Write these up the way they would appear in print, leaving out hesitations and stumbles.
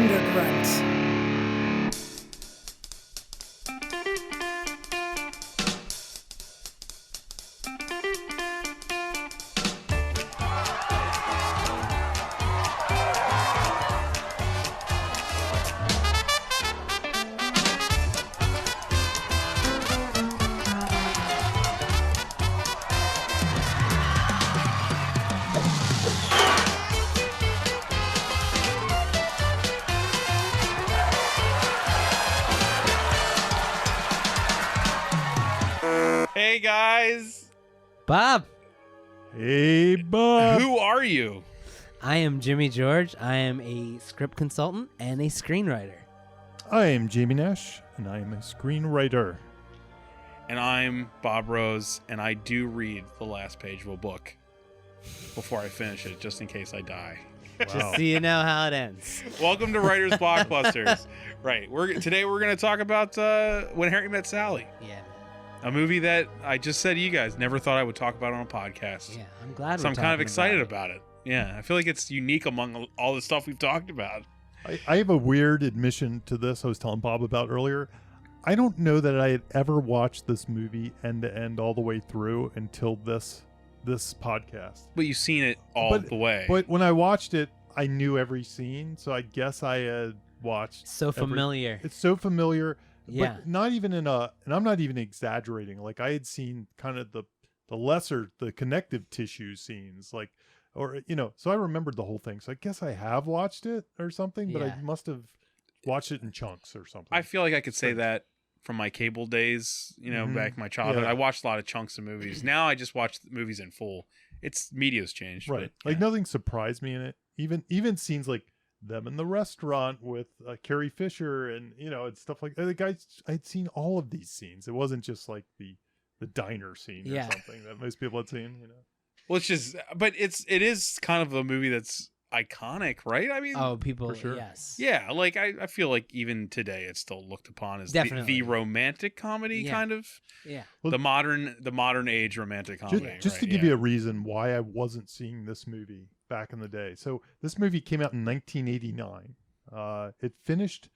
Grunt. Hey guys, Bob. Hey, Bob. who are you? I am Jimmy George. I am a script consultant and a screenwriter. I am Jamie Nash, and I am a screenwriter. And I'm Bob Rose, and I do read the last page of a book before I finish it, just in case I die. Wow. Just so you know how it ends. Welcome to Writers Blockbusters. Right, today we're going to talk about When Harry Met Sally, Yeah. a movie that I just said to you guys never thought I would talk about on a podcast. Yeah. I'm glad. So I'm kind of excited about it. Yeah, I feel like it's unique among all the stuff we've talked about. I have a weird admission to this I was telling Bob about earlier. I don't know that I had ever watched this movie end to end all the way through until this podcast. But you've seen it all the way. But when I watched it, I knew every scene, so I guess I had watched. So familiar. It's so familiar. Yeah. But not even and I'm not even exaggerating. Like I had seen kind of the connective tissue scenes, like, or, so I remembered the whole thing. So I guess I have watched it or something, but Yeah. I must have watched it in chunks or something. I feel like I could say that from my cable days, back in my childhood. Yeah. I watched a lot of chunks of movies. Now I just watch the movies in full. Media's changed. Right. But, Like nothing surprised me in it. Even scenes like them in the restaurant with Carrie Fisher and, and stuff like that. Like I'd seen all of these scenes. It wasn't just like the diner scene or something that most people had seen, Well, it's just, but it is kind of a movie that's iconic, right? I mean, people. for sure. Yes. yeah, like I feel like even today it's still looked upon as the romantic comedy kind of. Yeah. Well, the modern age romantic comedy. Just to give you a reason why I wasn't seeing this movie back in the day. So this movie came out in 1989. It finished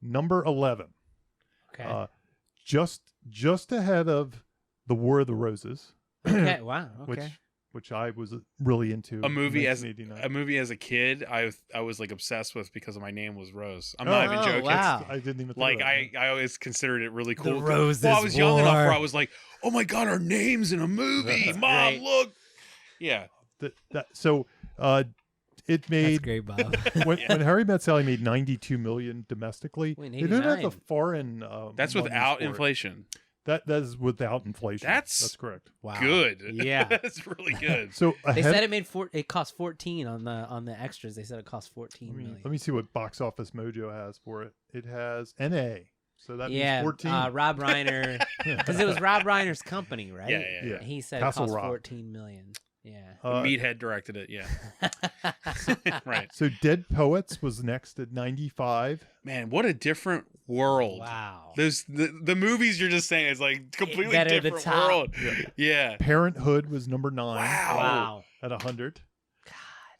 number 11. Okay. Just ahead of The War of the Roses. Okay. Wow. Okay. Which I was really into. A movie as a kid, I was like obsessed with because my name was Rose. I'm not even joking. Wow. I didn't even Like I always considered it really cool. The Roses I was young enough War. where I was like, "Oh my god, our name's in a movie, That's Mom! great. Look." Yeah. It made That's great, Bob. when Harry Met Sally made $92 million domestically. Wait, They didn't have the 89. foreign. That's monies without for it. inflation. That is without inflation. That's correct. Wow. Good. Yeah. That's really good. So They said it cost 14 on the extras. They said it cost 14 million. Let me see what Box Office Mojo has for it. It has NA. So that means Yeah, 14. Rob Reiner, because it was Rob Reiner's company, right? Yeah. He said Castle it cost Rock. 14 million. Yeah. Meathead directed it. Yeah. Right. So Dead Poets was next at 95. Man, what a different world. Wow. There's the movies you're just saying is like completely That are the different top. world. Yeah. Parenthood was number 9. Wow. At 100.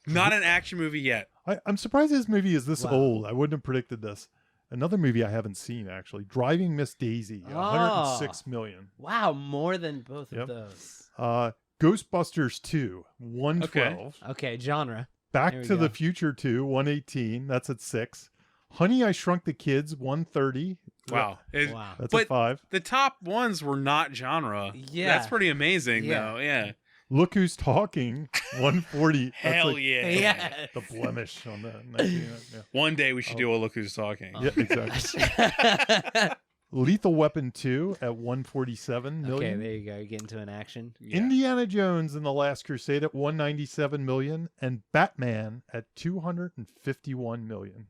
Not an action movie yet. I'm surprised this movie is this Wow. old. I wouldn't have predicted this. Another movie I haven't seen, actually. Driving Miss Daisy. 106 million. Wow, more than both Yep. of those. Ghostbusters 2, 112. Okay, genre. Back There we to the go. Future 2, 118. That's at 6. Honey, I Shrunk the Kids, 130. Wow. Wow. That's But at 5. the top ones were not genre. Yeah. That's pretty amazing, Yeah. though. Yeah. Look Who's Talking, 140. Hell That's like yeah. Yeah. the blemish on the 19. Yeah. One day we should do a Look Who's Talking. Yeah, exactly. Lethal Weapon 2 at 147 million. Okay, there you go. You get into an action. Yeah. Indiana Jones and the Last Crusade at 197 million, and Batman at 251 million.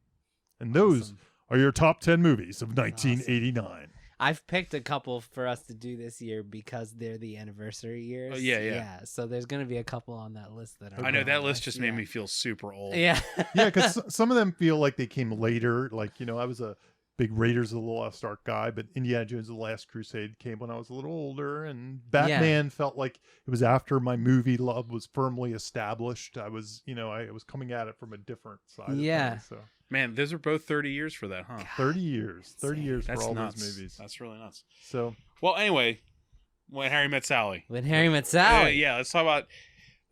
And those Awesome. are your top 10 movies of 1989. I've picked a couple for us to do this year because they're the anniversary years. Oh, yeah. So there's going to be a couple on that list that are. I know on that my list just made yeah. me feel super old. Yeah. Yeah, because some of them feel like they came later. Like, I was a big Raiders of the Lost Ark guy, but Indiana Jones and the Last Crusade came when I was a little older, and Batman felt like it was after my movie love was firmly established. I was, I was coming at it from a different side. Yeah. Of things, so Man, those are both 30 years for that, huh? 30 years for That's all nuts. those movies. That's really nuts. So Well, anyway, When Harry Met Sally. When Harry Met Sally. Yeah, let's talk about,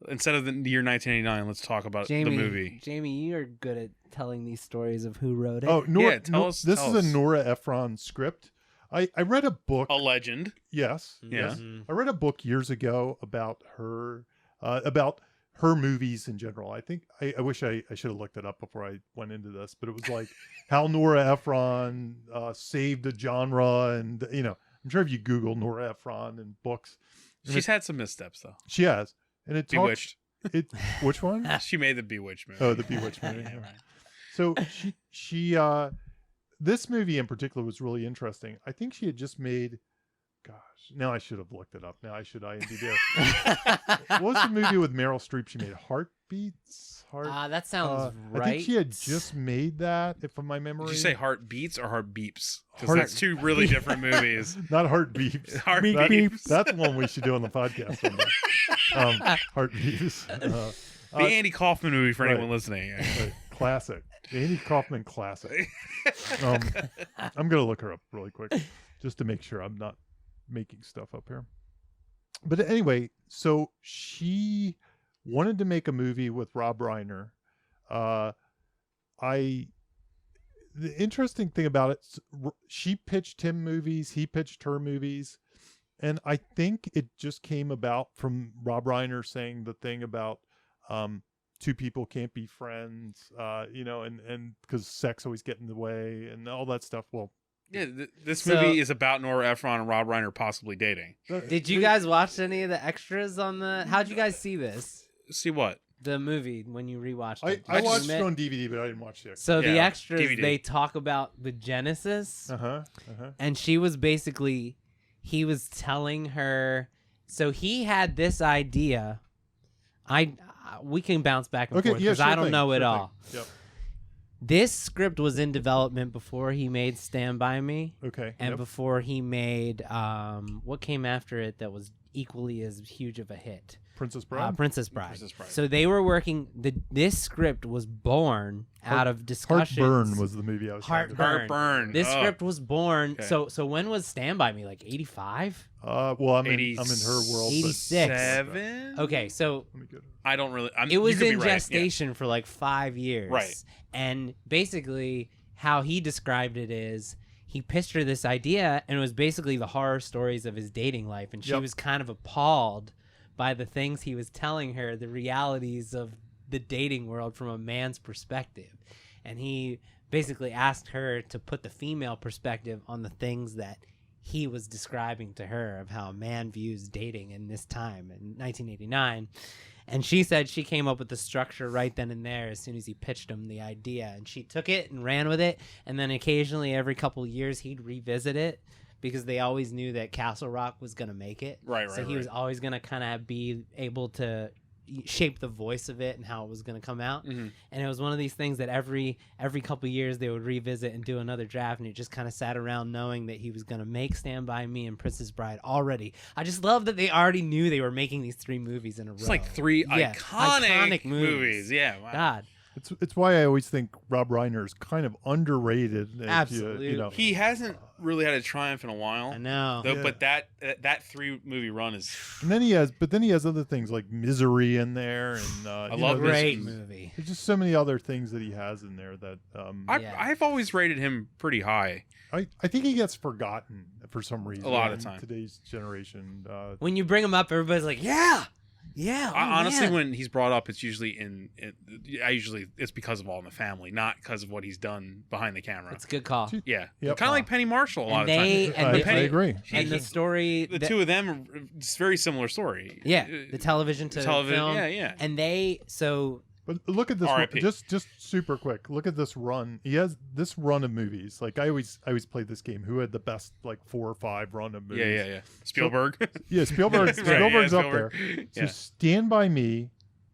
instead of the year 1989, let's talk about the movie. Jamie, you're good at telling these stories of who wrote it. Oh, Nora, tell us. This tell is us. a Nora Ephron script. I read a book. A legend. Yes. Yeah. Yes. I read a book years ago about her movies in general. I think I wish I should have looked it up before I went into this, but it was like how Nora Ephron saved a genre, and I'm sure if you Google Nora Ephron and books, She's had some missteps though. she has, and it Bewitched. Which one? She made the Bewitched movie. Oh, the Bewitched movie. Yeah, yeah. right. So she this movie in particular was really interesting. I think she had just made, gosh, now I should have looked it up. Now I should IMDb it. What was the movie with Meryl Streep she made? Heartbeats? That sounds right. I think she had just made that, if from my memory. Did you say Heartbeats or Heart Beeps? Because Heart- that's two really different movies. Not Heart Beeps. Heart That- Beeps. That's one we should do on the podcast. Heart Beeps. The Andy Kaufman movie for anyone right. listening. Right. Classic. Andy Kaufman classic. I'm going to look her up really quick just to make sure I'm not making stuff up here. But anyway, so she wanted to make a movie with Rob Reiner. The interesting thing about it, she pitched him movies, he pitched her movies. And I think it just came about from Rob Reiner saying the thing about two people can't be friends, and because sex always get in the way and all that stuff. Well, Yeah, this movie is about Nora Ephron and Rob Reiner possibly dating. Did you guys watch any of the extras on the? How'd you guys see this? See what? The movie when you rewatched it. I Did you watched admit- it on DVD, but I didn't watch it. So the Yeah, extras, DVD. they talk about the Genesis, Uh-huh. and she was basically, he was telling her. So he had this idea. We can bounce back and Okay, forth yeah, because sure I don't thing, know it sure all. thing. Yep. This script was in development before he made Stand By Me, Okay. and yep. before he made what came after it that was equally as huge of a hit. Princess Bride. Princess Bride. Princess Bride. So they were working. This script was born out of discussions. Heartburn was the movie I was talking about. Heartburn. This Oh. script was born. Okay. So when was Stand By Me? Like 85? Well, I'm in her world. 86. But, 7? Okay, so let me get it. I don't really. it was you could in be right, yeah. gestation for like 5 years. Right. And basically, how he described it is he pitched her this idea, and it was basically the horror stories of his dating life. And she Yep. was kind of appalled by the things he was telling her, the realities of the dating world from a man's perspective. And he basically asked her to put the female perspective on the things that he was describing to her of how a man views dating in this time in 1989. And she said she came up with the structure right then and there as soon as he pitched him the idea. And she took it and ran with it. And then occasionally every couple of years he'd revisit it because they always knew that Castle Rock was going to make it. Right, So right, he was right. always going to kind of be able to shape the voice of it and how it was going to come out. Mhm. And it was one of these things that every couple of years they would revisit and do another draft, and he just kind of sat around knowing that he was going to make Stand By Me and Princess Bride already. I just love that they already knew they were making these 3 movies in a row. It's like 3 Yeah, iconic movies. Yeah. Wow. God. It's why I always think Rob Reiner is kind of underrated. if Absolutely. You know, He hasn't really had a triumph in a while. I know. Though, Yeah. But that 3 movie run is. and then he has other things like Misery in there, and I you love know, Great this- movie. there's just so many other things that he has in there that Yeah. I've always rated him pretty high. I think he gets forgotten for some reason. A lot of in time. Today's generation. When you bring him up, everybody's like, yeah. Yeah. Oh, Honestly, man. when he's brought up, it's usually it's because of All in the Family, not because of what he's done behind the camera. It's a good call. Yeah, Yep. kind of like Penny Marshall a lot And of they times. and I, the I Penny- agree. and the story The that- two of them, it's a very similar story. yeah, the television to television, film. yeah. And they But look at this run, R.I.P. just super quick. Look at this run. He has this run of movies. Like I always play this game. Who had the best like 4 or 5 run of movies? Yeah. Spielberg. Yeah, Spielberg. Right, Spielberg's yeah, up there. Spielberg. So Yeah. Stand By Me,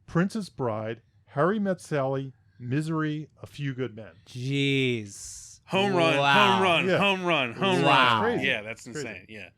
Princess Bride, Harry Met Sally, Misery, A Few Good Men. Jeez. home run, Wow. home run, Yeah. home run, home Wow. run. Crazy. Yeah, that's Crazy. insane. Yeah.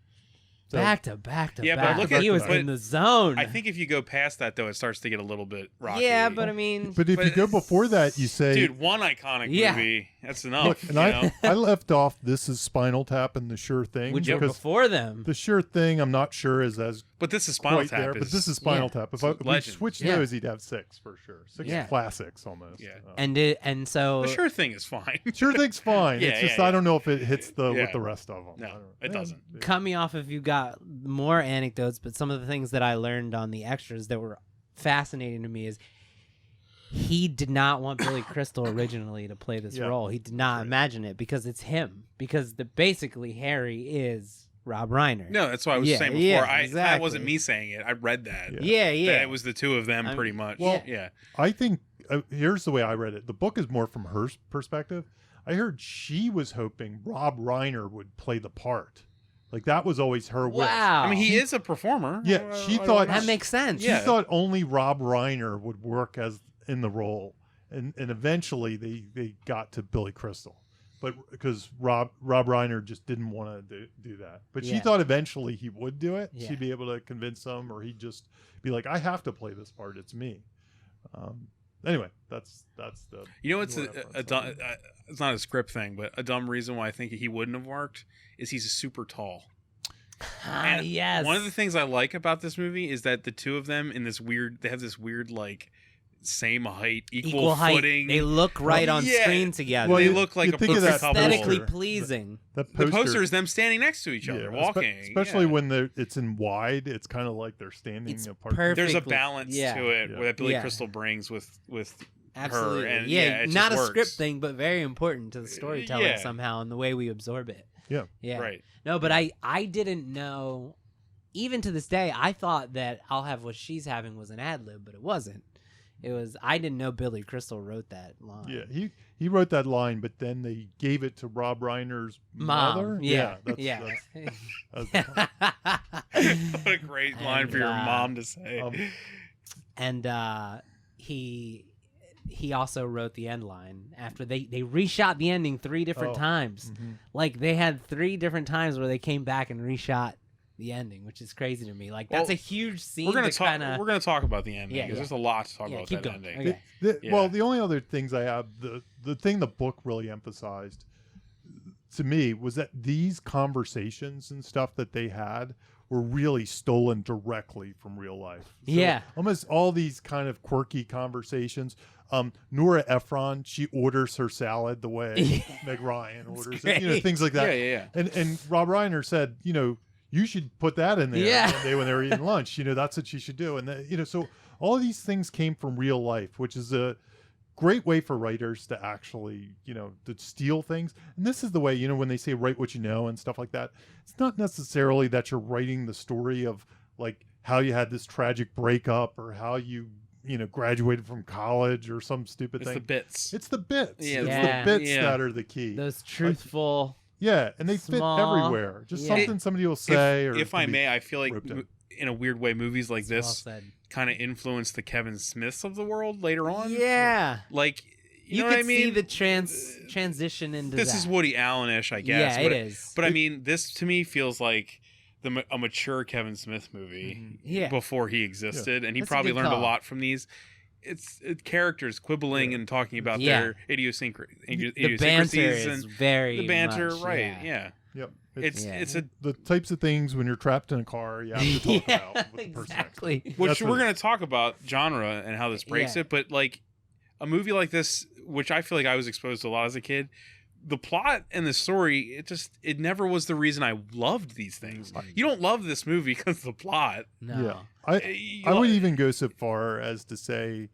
So- Back to back to Yeah, but back. look at- he was but in the zone. I think if you go past that, though, it starts to get a little bit rocky. Yeah, but I mean, But if you But- go before that, you say, dude, one iconic Yeah. movie. That's enough. look, and you know? I left off This Is Spinal Tap and The Sure Thing which were because before them. The Sure Thing I'm not sure is as But this is Spinal quite Tap. there, but this is Spinal Tap. If we legend. switch Yeah. those, he'd have 6 for sure. 6 Yeah. classics almost. Yeah. And so The Sure Thing is fine. Sure Thing's fine. Yeah, it's just yeah, I don't know if it hits Yeah. with the rest of them. No, I don't know. it doesn't. cut me off if you got more anecdotes, but some of the things that I learned on the extras that were fascinating to me is he did not want Billy Crystal originally to play this Yeah, role. He did not right. imagine it because it's him. Because basically Harry is Rob Reiner. No, that's what I was Yeah, saying before. yeah, That exactly. wasn't me saying it. I read that. Yeah. Yeah. That it was the two of them, I pretty mean, much. well- yeah. I think here's the way I read it. The book is more from her perspective. I heard she was hoping Rob Reiner would play the part. Like that was always her wish. Wow. I mean, he is a performer. Yeah, she thought- that makes sense. She Yeah. thought only Rob Reiner would work as in the role, and eventually they got to Billy Crystal, but because Rob Reiner just didn't want to do that. But she Yeah. thought eventually he would do it. Yeah. She'd be able to convince him, or he'd just be like, "I have to play this part. It's me." Anyway, that's the. You know, it's Nora a Ephron dumb, song. it's not a script thing, but a dumb reason why I think he wouldn't have worked is he's super tall. And Yes. One of the things I like about this movie is that the two of them they have this weird like same height, equal height. footing. They look right on Yeah. screen together. Well, they you- look like you a think of perfect that couple. Aesthetically poster. pleasing. That The poster is them standing next to each other, yeah, walking. especially yeah. when it's in wide. It's kind of like they're standing It's apart. perfect. There's a perfectly- balance yeah. to it Yeah. that Billy Yeah. Crystal brings with Absolutely. her, and yeah, it not just a script works. thing, but very important to the storytelling Yeah. somehow and the way we absorb it. Yeah. Yeah. Right. No, but I didn't know. Even to this day, I thought that "I'll have what she's having" was an ad lib, but it wasn't. It was. I didn't know Billy Crystal wrote that line. Yeah, he wrote that line, but then they gave it to Rob Reiner's Mom. mother. Yeah. that's, Yeah. that's What a great line And, for your mom to say. And he also wrote the end line after they reshot the ending 3 different Oh. times. Mhm. Like they had 3 different times where they came back and reshot the ending, which is crazy to me. Like that's Well, a huge scene. we're gonna to talk. kinda, We're gonna talk about the ending Yeah, because yeah. there's a lot to talk Yeah, about keep that going. ending. Okay. Yeah. Well, the only other things I have, the thing the book really emphasized to me was that these conversations and stuff that they had were really stolen directly from real life. So Yeah. almost all these kind of quirky conversations. Nora Ephron, she orders her salad the way Meg Ryan orders it, great. things like that. Yeah. And Rob Reiner said, you should put that in there Yeah. one day when they were eating lunch. That's what you should do. And so all of these things came from real life, which is a great way for writers to actually, to steal things. And this is the way, when they say write what you know and stuff like that, it's not necessarily that you're writing the story of like how you had this tragic breakup or how you graduated from college or some stupid It's thing. the bits. It's the bits. Yeah, It's Yeah. the bits Yeah. that are the key. those truthful. Yeah, and they Small- fit everywhere. Just Yeah. something somebody will say. or if I can be may, I feel like roped in. in a weird way, movies like Well this said. kind of influence the Kevin Smiths of the world later on. Yeah. Like, you know could what I mean? see the transition into This that. is Woody Allen-ish, I guess. Yeah, but, it is. But I mean, this to me feels like a mature Kevin Smith movie Yeah. before he existed, and he That's a probably good learned a call. lot from these. It's characters quibbling and talking about Yeah. their The banter idiosyncrasies is and very the banter, much, right? Yeah. Yep. It's Yeah. it's a the types of things when you're trapped in a car you have to talk Yeah, about with the person. exactly. which That's we're what- going to talk about genre and how this breaks Yeah. it, but like a movie like this, which I feel like I was exposed to a lot as a kid, the plot and the story, it never was the reason I loved these things. You don't love this movie because of the plot. No. Yeah. I would even go so far as to say,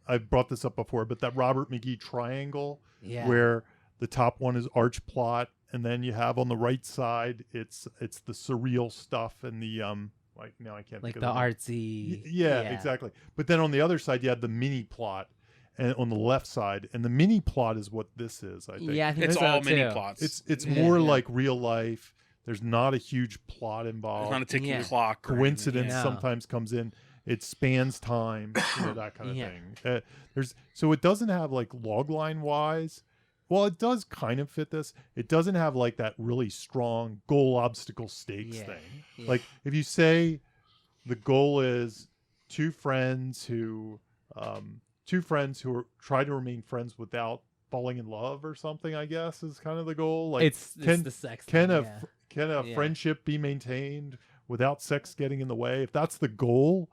I've brought this up before, but that Robert McGee triangle Yeah. where the top one is arch plot, and then you have on the right side it's the surreal stuff and the like now I can't Like think the of name. artsy. Yeah, exactly. But then on the other side you have the mini plot, and on the left side, and the mini plot is what this is. I think. Yeah, I think It's so all mini too. plots. It's Yeah, more yeah. like real life. There's not a huge plot There's involved. not a ticking Yeah. clock. or Coincidence No. sometimes comes in. It spans time, that kind of Yeah. thing. So it doesn't have like logline wise. it does kind of fit this. It doesn't have like that really strong goal obstacle stakes thing. Yeah. Like if you say the goal is two friends who try to remain friends without falling in love or something, I guess is kind of the goal. Like it's the sex can thing, a friendship be maintained without sex getting in the way? If that's the goal,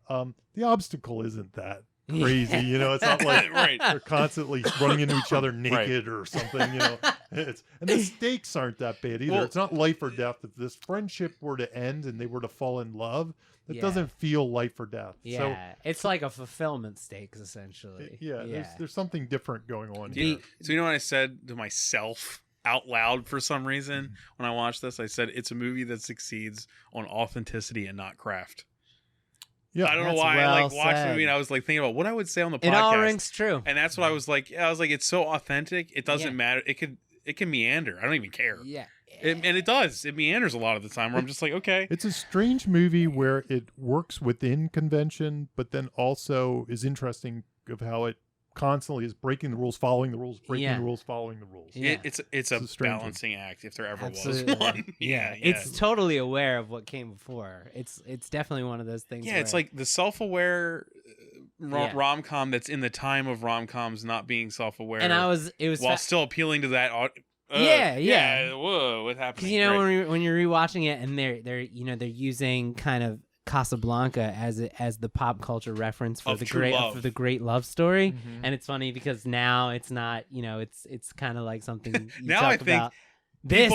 the obstacle isn't that crazy. You know, it's not like they're constantly running into each other naked or something. You know, and the stakes aren't that bad either. Well, it's not life or death. If this friendship were to end and they were to fall in love, it Yeah. doesn't feel life or death. Yeah, So it's like a fulfillment stakes essentially. there's something different going on So here. you know what I said to myself out loud for some reason when I watched this? I said it's a movie that succeeds on authenticity and not craft. Yeah, I don't know That's why I well like watched the said. movie and I was like thinking about what I would say on the podcast. It all rings true. And that's what I was like. I was like, it's so authentic. It doesn't Yeah. matter. It can meander. I don't even care. Yeah. And it does. It meanders a lot of the time where I'm just like, okay. It's a strange movie where it works within convention, but then also is interesting of how it constantly is breaking the rules, following the rules, breaking Yeah. the rules, following the rules. Yeah. It's It's a a strange one. balancing act if there ever Absolutely. was one. Yeah, it's totally aware of what came before. It's definitely one of those things. Yeah, where, it's like the self-aware Yeah. rom-com that's in the time of rom-coms not being self-aware. and it was while still appealing to that. Yeah. Whoa, what happened? because when you're rewatching it and they're using kind of Casablanca as the pop culture reference for Of the true love. for the great love story, Mhm. and it's funny because now it's not, it's kind of like something you Now talk I think about. This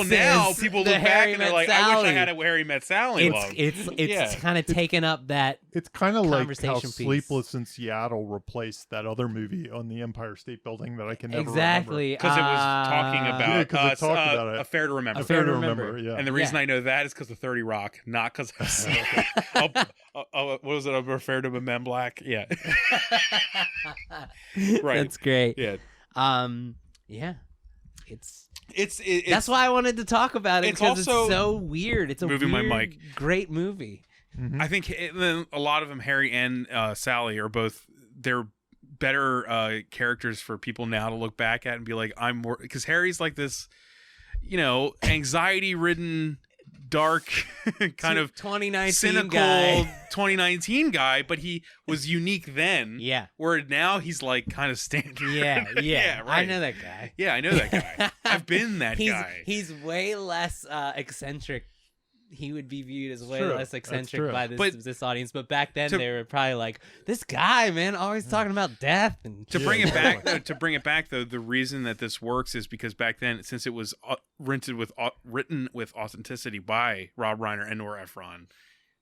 people look the back Harry and they're Met like, I wish I Sally. had a Harry Met Sally love. It's Yeah. kind of taken up that. It's kind of like how Conversation piece. Sleepless in Seattle replaced that other movie on the Empire State Building that I can never Exactly, Because it was talking Yeah, about, 'cause it talked about it. Affair to Remember. A remember. Fair Fair to to Remember. remember, yeah. And the reason Yeah. I know that is because of 30 Rock, not because what was it? Affair to Men Black? Yeah. Right. That's great. Yeah. Yeah. It's That's why I wanted to talk about it it's because also- it's so weird. It's a Moving my weird, mic. great movie. Mhm. I think then a lot of them, Harry and Sally, are both they're better characters for people now to look back at and be like, I'm more, because Harry's like this, anxiety-ridden, dark, kind of 2019 cynical guy. 2019 guy, but he was unique then. Yeah. Where now he's like kind of standard. Yeah. Yeah, I right. know that guy. Yeah, I know that guy. I've been that guy. He's way less eccentric. He would be viewed as way True. less That's eccentric true. by But this audience. But back then, to- they were probably like, "This guy, man, always talking about death." And To Yeah, bring it back, exactly. to bring it back though, the reason that this works is because back then, since it was written with authenticity by Rob Reiner and Nora Ephron,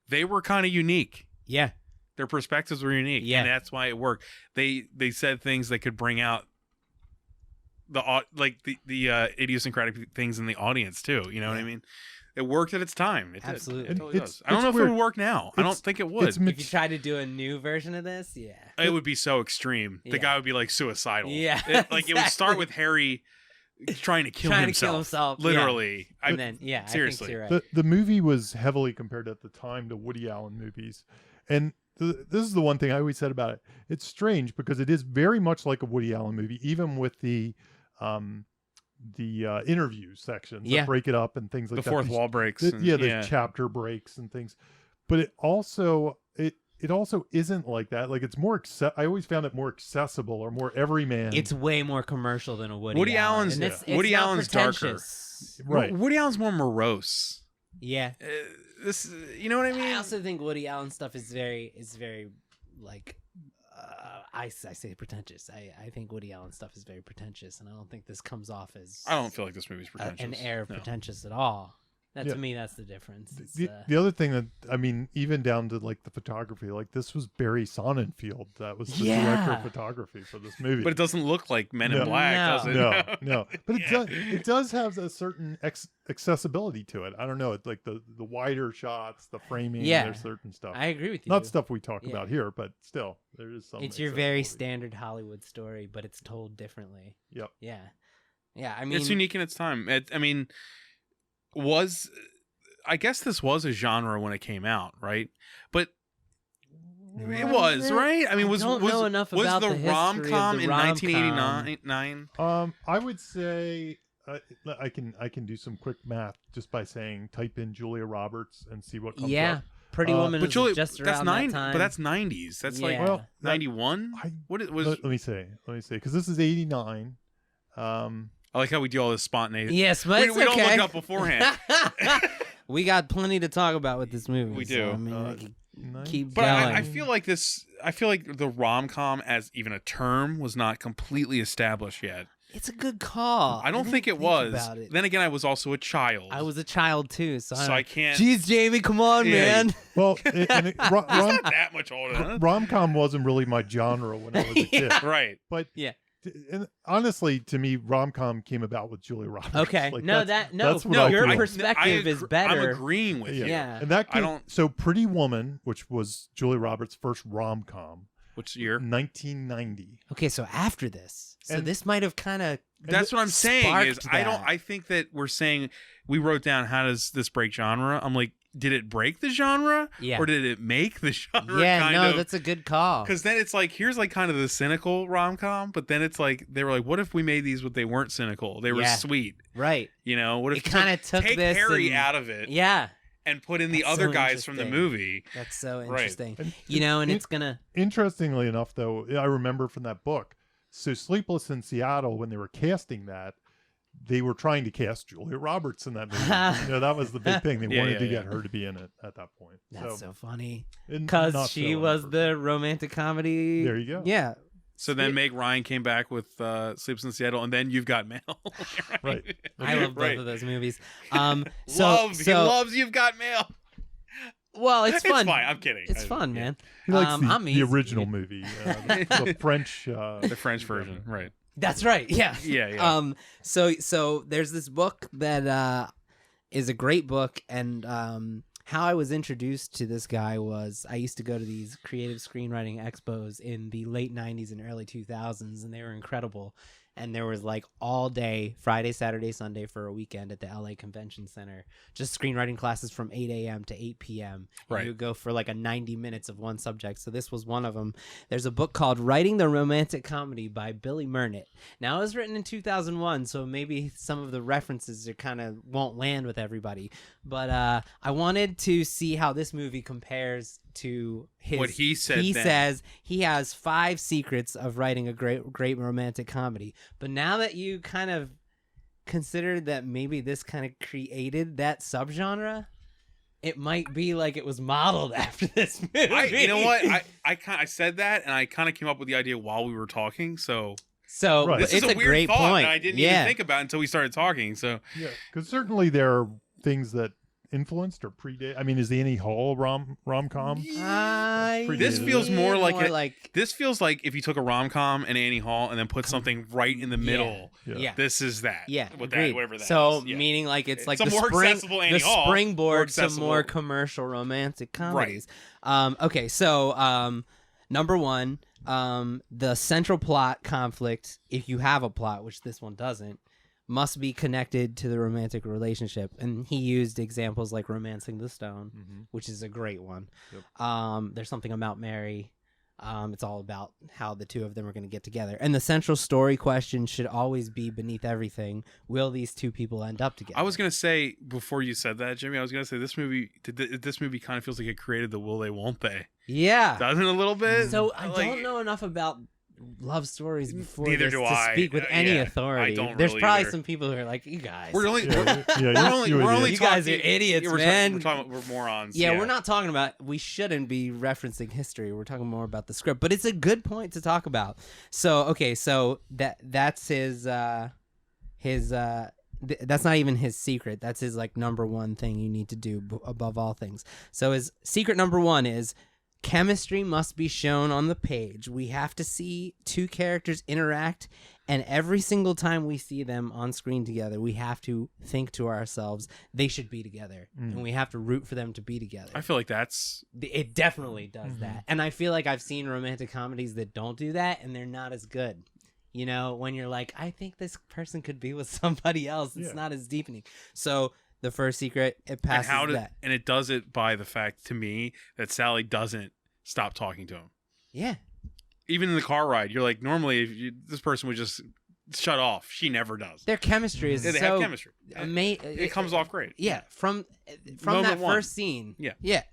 they were kind of unique. yeah, Their perspectives were unique, Yeah. and that's why it worked. They said things that could bring out the idiosyncratic things in the audience too. You know what I mean? It worked at its time. It did. Absolutely. It totally It's- does. I don't it's know if weird. it would work now. I don't It's- think it would. it's if you tried to do a new version of this, yeah, It would be so extreme. The Yeah. guy would be like suicidal. Yeah, It would start exactly. with Harry trying to kill trying himself. to kill himself, yeah. Literally. And then seriously. I think you're right. The movie was heavily compared at the time to Woody Allen movies, and this is the one thing I always said about it. It's strange because it is very much like a Woody Allen movie, even with the interview sections Yeah. that break it up and things like The that. fourth These- wall breaks. the- and- yeah, the chapter breaks and things, but it also isn't like that. Like it's more I always found it more accessible or more everyman. It's way more commercial than a Woody Woody Allen. Allen's- And it's Woody not Allen's darker. pretentious. right. Woody Allen's more morose. Yeah. This, you know what I mean? I also think Woody Allen stuff is very like I say pretentious. I think Woody Allen stuff is very pretentious, and I don't think this comes off as I don't feel like this movie's pretentious. an air of No. pretentious at all. That Yeah. to me, that's the difference. It's, The other thing that I mean, even down to like the photography, like this was Barry Sonnenfeld that was the director Yeah. of photography for this movie. But it doesn't look like Men in No. Black, No. does it? no, but it Yeah. does. It does have a certain accessibility to it. I don't know. It's like the wider shots, the framing. Yeah. There's certain stuff. I agree with you. Not stuff we talk Yeah. about here, but still, there is some. It's your very accessibility. standard Hollywood story, but it's told differently. Yep. Yeah. Yeah. I mean, It's unique in its time. I guess this was a genre when it came out, right? But It was, right? I mean, I don't know enough was about the the history of rom-com the in rom-com. 1989? I would say I can do some quick math just by saying type in Julia Roberts and see what comes up. Pretty Woman But was Julia, just that's around that time. But that's 90s. That's like Yeah. 91. What it was? Let me say, because this is 89. I like how we do all this spontaneity. Yes, but it's we don't okay. look it up beforehand. We got plenty to talk about with this movie. We so, do. I mean, I could keep But going. I feel like this. I feel like the rom-com as even a term was not completely established yet. It's a good call. I don't didn't think it was. about it. Then again, I was also a child. I was a child too, so I can't. Jeez, Jamie, come on, Yeah. man. Well, He's not that much older. Huh? rom-com wasn't really my genre when I was a kid. Right. But Yeah. And honestly, to me, rom-com came about with Julia Roberts. Okay, Like, no, that's what no, I your feel. perspective is better. I'm agreeing with you. Yeah. And that I came, don't- so Pretty Woman, which was Julia Roberts' first rom-com, Which year? 1990. Okay, so after this, so And- this might have kind of That's what I'm saying. Is sparked I don't. that. I think that we're saying we wrote down how does this break genre? I'm like, did it break the genre? Yeah. Or did it make the genre? yeah, kind no, of? that's a good call. Because then it's like, here's like kind of the cynical rom com, but then it's like they were like, what if we made these? What they weren't cynical? They were Yeah. sweet. Right? You know, what if It kinda took take this Harry and- out of it Yeah, and put in the That's other so guys from the interesting. movie? that's so Right. interesting. And You know, and it's gonna. Interestingly enough, though, I remember from that book, so Sleepless in Seattle, when they were casting that, they were trying to cast Julia Roberts in that movie. That was the big thing. They Yeah, wanted yeah, to yeah. get her to be in it at that point. That's so funny and because not she so was unfortunate. the romantic comedy. There you go. Yeah. So then Meg Ryan came back with Sleeps in Seattle, and then You've Got Mail. Right. I love both Right. of those movies. He He loves You've Got Mail. Well, it's fun. It's fine. I'm kidding. It's fun, man. He likes I'm the easy. original movie, the French. The French version, right? That's right. Yeah. Yeah. So there's this book that is a great book, and how I was introduced to this guy was I used to go to these creative screenwriting expos in the late 90s and early 2000s, and they were incredible. And there was like all day, Friday, Saturday, Sunday for a weekend at the LA Convention Center, just screenwriting classes from 8 a.m. to 8 p.m. And Right. you would go for like a 90 minutes of one subject. So this was one of them. There's a book called Writing the Romantic Comedy by Billy Murnett. Now, it was written in 2001, so maybe some of the references are kind of won't land with everybody. But I wanted to see how this movie compares to his. What he said He then. says he has 5 secrets of writing a great romantic comedy. But now that you kind of consider that maybe this kind of created that subgenre, it might be like it was modeled after this movie. You know what? I said that, and I kind of came up with the idea while we were talking. So So Right. this it's is a a weird great thought point. that I didn't yeah. even think about until we started talking. So Yeah, because certainly there are things that influenced or predate. I mean, is the Annie Hall rom-com? This feels more like it- like this feels like if you took a rom com and Annie Hall and then put something right in the middle. yeah. This is that. Yeah, With agreed. that, whatever that so is. Yeah. meaning like it's like It's a the more spring, accessible Annie the Hall, springboard more to more accessible. commercial romantic comedies. Okay, so number one, the central plot conflict, if you have a plot, which this one doesn't, must be connected to the romantic relationship. And he used examples like Romancing the Stone, which is a great one. Yep. There's Something About Mary. It's all about how the two of them are going to get together. And the central story question should always be beneath everything. Will these two people end up together? I was gonna say before you said that, Jimmy. I was gonna say this movie. This movie kind of feels like it created the Will They Won't They? Yeah. Doesn't it a little bit? So I Like, don't know enough about love stories before Neither this do to I. speak with any Yeah, authority. I don't There's really probably either. some people who are like, you guys. We're only. Yeah, We're only You guys talking- are idiots, we're man. We're morons. Yeah, we're not talking about. We shouldn't be referencing history. We're talking more about the script, but it's a good point to talk about. So okay, so that's his. That's not even his secret. That's his like number one thing you need to do above all things. So his secret number one is chemistry must be shown on the page. We have to see two characters interact, and every single time we see them on screen together, we have to think to ourselves, they should be together, and we have to root for them to be together. I feel like that's. It definitely does that. And I feel like I've seen romantic comedies that don't do that, and they're not as good. You know, when you're like, I think this person could be with somebody else, it's not as deepening. So the first secret, it passes that. And it does it by the fact to me that Sally doesn't stop talking to him. Yeah. Even in the car ride, you're like, normally this person would just shut off. She never does. Their chemistry is Yeah, they so have chemistry. It comes off great. Yeah, from Moment that one. first scene. Yeah. Yeah.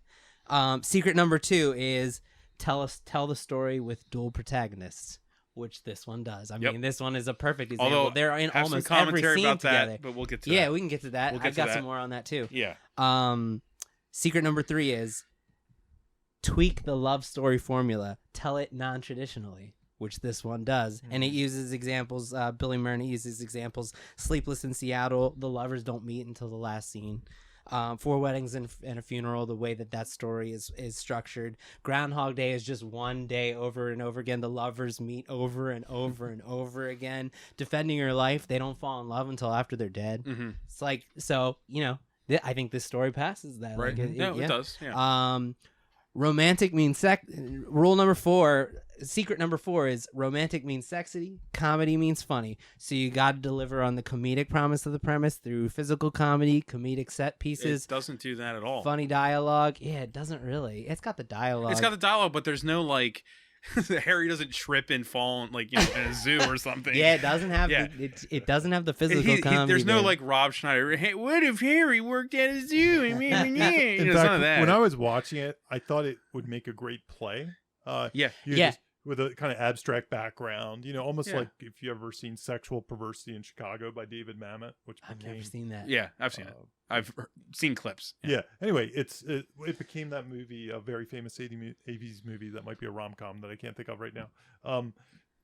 Secret number 2 is tell the story with dual protagonists, which this one does. I Yep. mean, this one is a perfect example. Although they're in have almost some every commentary scene about together. that, but we'll get to Yeah, that. we can get to that. We'll get I've to got that. some more on that too. Yeah. Secret number 3 is tweak the love story formula. Tell it non-traditionally, which this one does. And it uses examples. Billy Murray uses examples. Sleepless in Seattle, the lovers don't meet until the last scene. 4 Weddings and a Funeral, the way that story is structured. Groundhog Day is just one day over and over again. The lovers meet over and over and over again. Defending Your Life, they don't fall in love until after they're dead. Mm-hmm. It's like, so, I think this story passes that. Right. Like, It does. Yeah. Romantic means secret number 4 is romantic means sexy, comedy means funny. So you got to deliver on the comedic promise of the premise through physical comedy, comedic set pieces. It doesn't do that at all. Funny dialogue. Yeah, it doesn't really. It's got the dialogue. It's got the dialogue, but there's no like Harry doesn't trip and fall like in a zoo or something. Yeah, it doesn't have Yeah. it doesn't have the physical comedy. There's no there. like Rob Schneider. Hey, what if Harry worked at a zoo? In None fact, of that. when I was watching it, I thought it would make a great play. Yeah. Just with a kind of abstract background, almost Yeah. like if you ever seen Sexual Perversity in Chicago by David Mamet, which I've became, never seen that. Yeah, I've seen it. I've seen clips. Yeah. Anyway, it became that movie, a very famous 80s movie that might be a rom-com that I can't think of right now.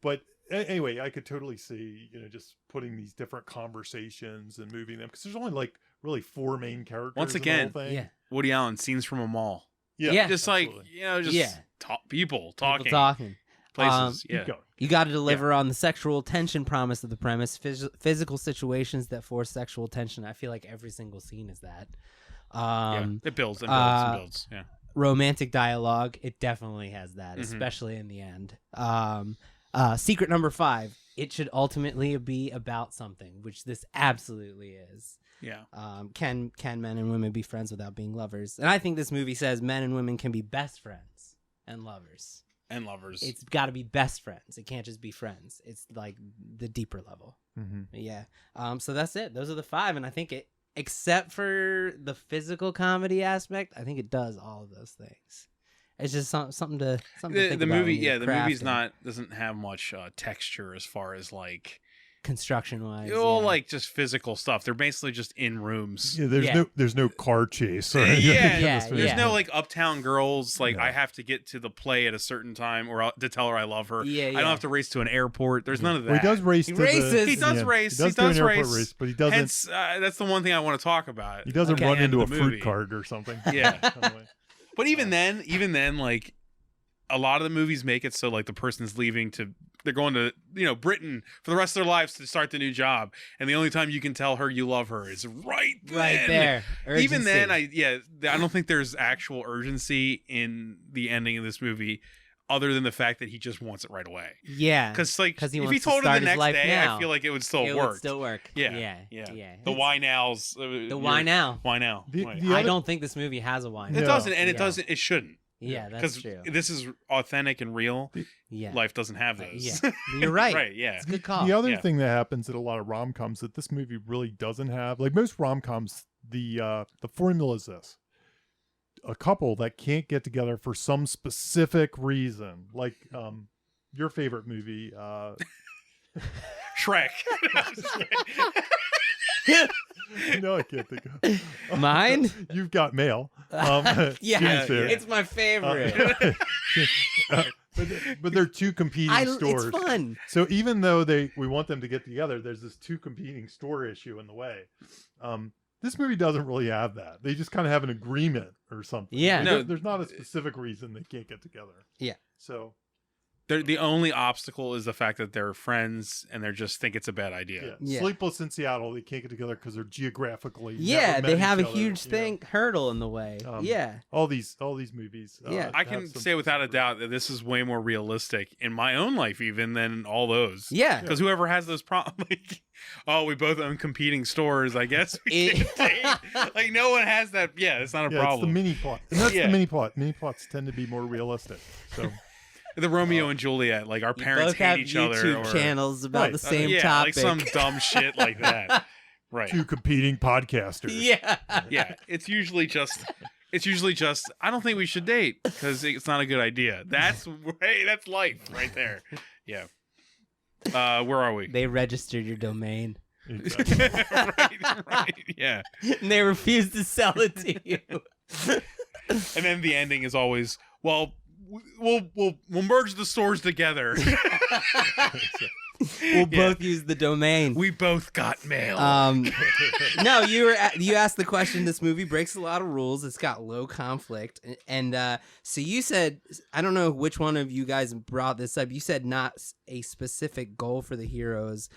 But anyway, I could totally see, just putting these different conversations and moving them, because there's only like really 4 main characters. Once in the again, whole thing. Yeah. Woody Allen, Scenes from a Mall. Yeah. Just absolutely. like, just people talking. People talking. Places. Keep going. You got to deliver on the sexual tension promise of the premise, physical situations that force sexual tension. I feel like every single scene is that. It builds and builds and builds. Yeah. Romantic dialogue, it definitely has that, especially in the end. Secret number 5, it should ultimately be about something, which this absolutely is. Yeah. Can men and women be friends without being lovers? And I think this movie says men and women can be best friends and lovers. And lovers. It's got to be best friends. It can't just be friends. It's like the deeper level. Mm-hmm. Yeah. So that's it. Those are the 5, and I think it, except for the physical comedy aspect, I think it does all of those things. It's just something to think the about movie. when you're Yeah, the movie's crafting. doesn't have much texture as far as like. Construction wise, Like just physical stuff. They're basically just in rooms. Yeah, there's no car chase. Or anything Yeah, in yeah, this movie. There's no like uptown girls. Like Yeah. I have to get to the play at a certain time, or to tell her I love her. Yeah, I don't have to race to an airport. There's none of that. Well, he does race. He to races. The, He does yeah, race. He does, He do does an airport race. but he doesn't. Hence, that's the one thing I want to talk about. He doesn't Okay. run into And a the fruit movie. cart or something. Yeah. Anyway. But even then, like a lot of the movies make it so like the person's leaving they're going to Britain for the rest of their lives to start the new job, and the only time you can tell her you love her is right there. Even then, Urgency. I don't think there's actual urgency in the ending of this movie, other than the fact that he just wants it right away. Yeah, Because like he if he wants to told her start the his next life day, now. I feel like it would still it work. would still work. Yeah. Yeah. The why nows. The why now? Why now? The Why? other- I don't think this movie has a why It now. No. doesn't, and it Yeah. doesn't. It shouldn't. Yeah, that's Because true. this is authentic and real. Yeah, Life doesn't have those. yeah, you're right. Right. Yeah. It's a good call. The other Yeah. thing that happens in a lot of rom-coms that this movie really doesn't have, like most rom-coms, the formula is this: a couple that can't get together for some specific reason, like your favorite movie, Shrek. no, I can't think of Mine? You've Got Mail. Yeah, June's favorite. it's my favorite. But they're 2 competing stores. It's fun. So even though we want them to get together, there's this 2 competing store issue in the way. This movie doesn't really have that. They just kind of have an agreement or something. Yeah. No. There's not a specific reason they can't get together. Yeah. So The only obstacle is the fact that they're friends and they just think it's a bad Yeah. idea. Yeah. Sleepless in Seattle, they can't get together because they're geographically. Yeah, never they met have a each other, huge you know. thing hurdle in the way. Yeah. All these movies. Yeah. I can say without a doubt that this is way more realistic in my own life even than all those. Yeah. Because whoever has those problems, like, oh, we both own competing stores. I guess we can't date. Like no one has that. Yeah, it's not a problem. It's the mini plot, and that's Yeah. the mini plot. Mini plots tend to be more realistic. So The Romeo and Juliet, like our You parents both have hate each other. YouTube Or, channels about Right. the same yeah, topic. like some dumb shit like that. Right. two competing podcasters. Yeah. Yeah. It's usually just. I don't think we should date because it's not a good idea. That's life right there. Yeah. Where are we? They registered your domain. Exactly. right. Yeah. And they refused to sell it to you. And then the ending is always, well, we'll merge the stores together. We'll both use the domain. We both got mail. No, you asked the question. This movie breaks a lot of rules. It's got low conflict, and so you said, I don't know which one of you guys brought this up. You said not a specific goal for the heroes.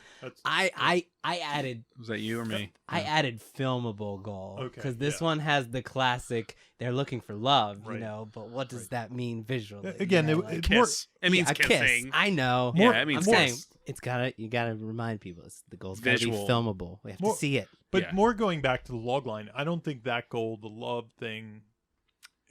I added. Was that you or me? I added filmable goal Okay, because this yeah. one has the classic. They're looking for love, Right. you know. But what does that mean visually? Again, you know, it- Kiss. It means a kissing. kiss. I know. Yeah, More- it means I'm saying kiss. you gotta remind people the goal's gotta be Visual. filmable. We have More- to see it. But Yeah. more going back to the log line, I don't think that goal, the love thing,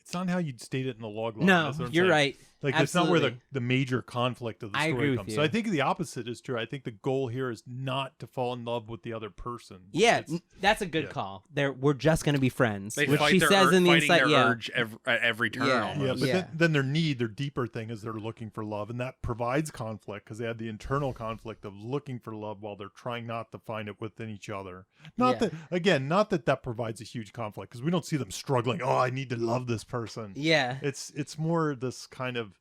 it's not how you'd state it in the log line. No, That's what I'm you're saying. right. Like that's not where Absolutely. the major conflict of the I story agree with comes. you. So I think the opposite is true. I think the goal here is not to fall in love with the other person. Yeah, It's- that's a good yeah. call. We're just gonna be friends. They Which fight she their says in the fighting inside. their Yeah, urge at every turn. Yeah. Almost. Yeah, but Yeah. then their deeper thing is they're looking for love, and that provides conflict because they have the internal conflict of looking for love while they're trying not to find it within each other. Not that provides a huge conflict because we don't see them struggling. Oh, I need to love this person. yeah, It's more this kind of,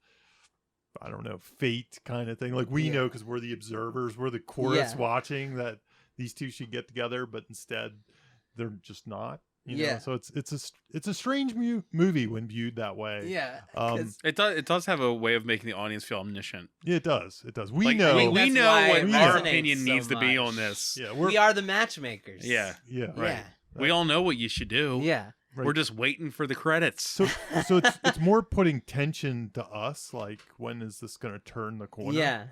I don't know, fate kind of thing. Like we Yeah. know because we're the observers, we're the chorus Yeah. watching that these two should get together, but instead they're just not. You know? Yeah. So it's a strange movie when viewed that way. yeah. Um, 'cause- It does have a way of making the audience feel omniscient. Yeah, it does. It does. We Like, know. we That's know why what it our resonates opinion so needs to be much. on this. yeah, we are the matchmakers. Yeah. Yeah. Right. Yeah. We all know what you should do. Yeah. Right. We're just waiting for the credits. So it's more putting tension to us. Like when is this going to turn the corner? Yeah.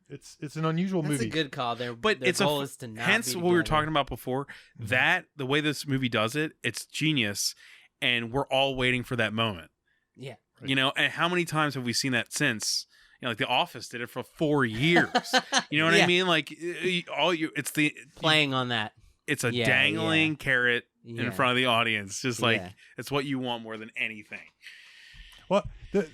It's an unusual That's movie. a good call. Their But their it's goal is to not hence be what we were together. talking about before. That the way this movie does it, it's genius, and we're all waiting for that moment. Yeah. You know, and how many times have we seen that since? You know, like The Office did it for 4 years. You know what Yeah. I mean? Like it's Playing on that. it's a Yeah, dangling carrot Yeah. in front of the audience. Just like Yeah. it's what you want more than anything. Well,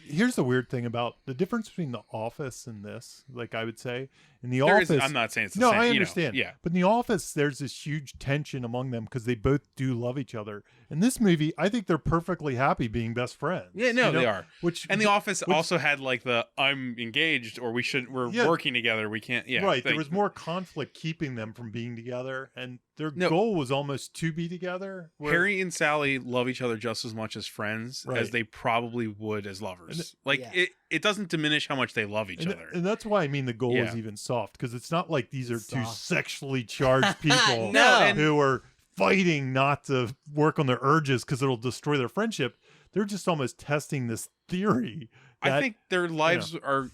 here's the weird thing about the difference between The Office and this. Like I would say, in The There Office, is, I'm not saying it's the no, same. I you know, understand. yeah. But in The Office, there's this huge tension among them because they both do love each other. In this movie, I think they're perfectly happy being best friends. Yeah, no, you know? they are. Which And The Office also had like the I'm engaged or we're Yeah. working together. We can't. Yeah, right. There thing. was more conflict keeping them from being together, and their No. goal was almost to be together. where- Harry and Sally love each other just as much as friends Right. as they probably would as lovers. Like Yeah. it doesn't diminish how much they love each and, other. and that's why I mean the goal is Yeah. even soft because it's not like these are two Soft. sexually charged people No, and- who are fighting not to work on their urges because it'll destroy their friendship. They're just almost testing this theory. I that- think their lives are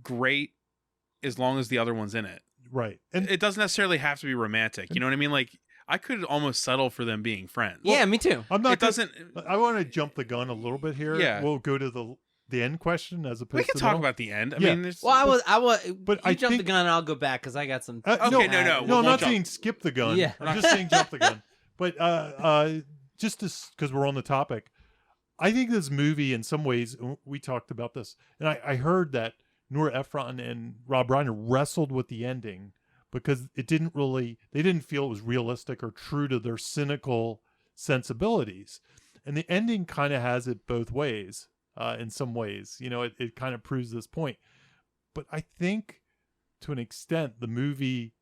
great as long as the other one's in it. right. And It doesn't necessarily have to be romantic. You know what I mean? Like I could almost settle for them being friends. Yeah, me too. I'm not. It doesn't. I want to jump the gun a little bit here. Yeah. We'll go to the end question as opposed We to can the talk middle. about the end. I Yeah. mean, there's, Well, I was. But You I jump the think- gun, and I'll go back because I got some. Okay, no. No, we'll I'm not jump. saying skip the gun. Yeah. I'm just saying jump the gun. But just because we're on the topic, I think this movie, in some ways, we talked about this, and I heard that Nora Ephron and Rob Reiner wrestled with the ending because they didn't feel it was realistic or true to their cynical sensibilities. And the ending kind of has it both ways, in some ways. You know, it kind of proves this point. But I think to an extent, the movie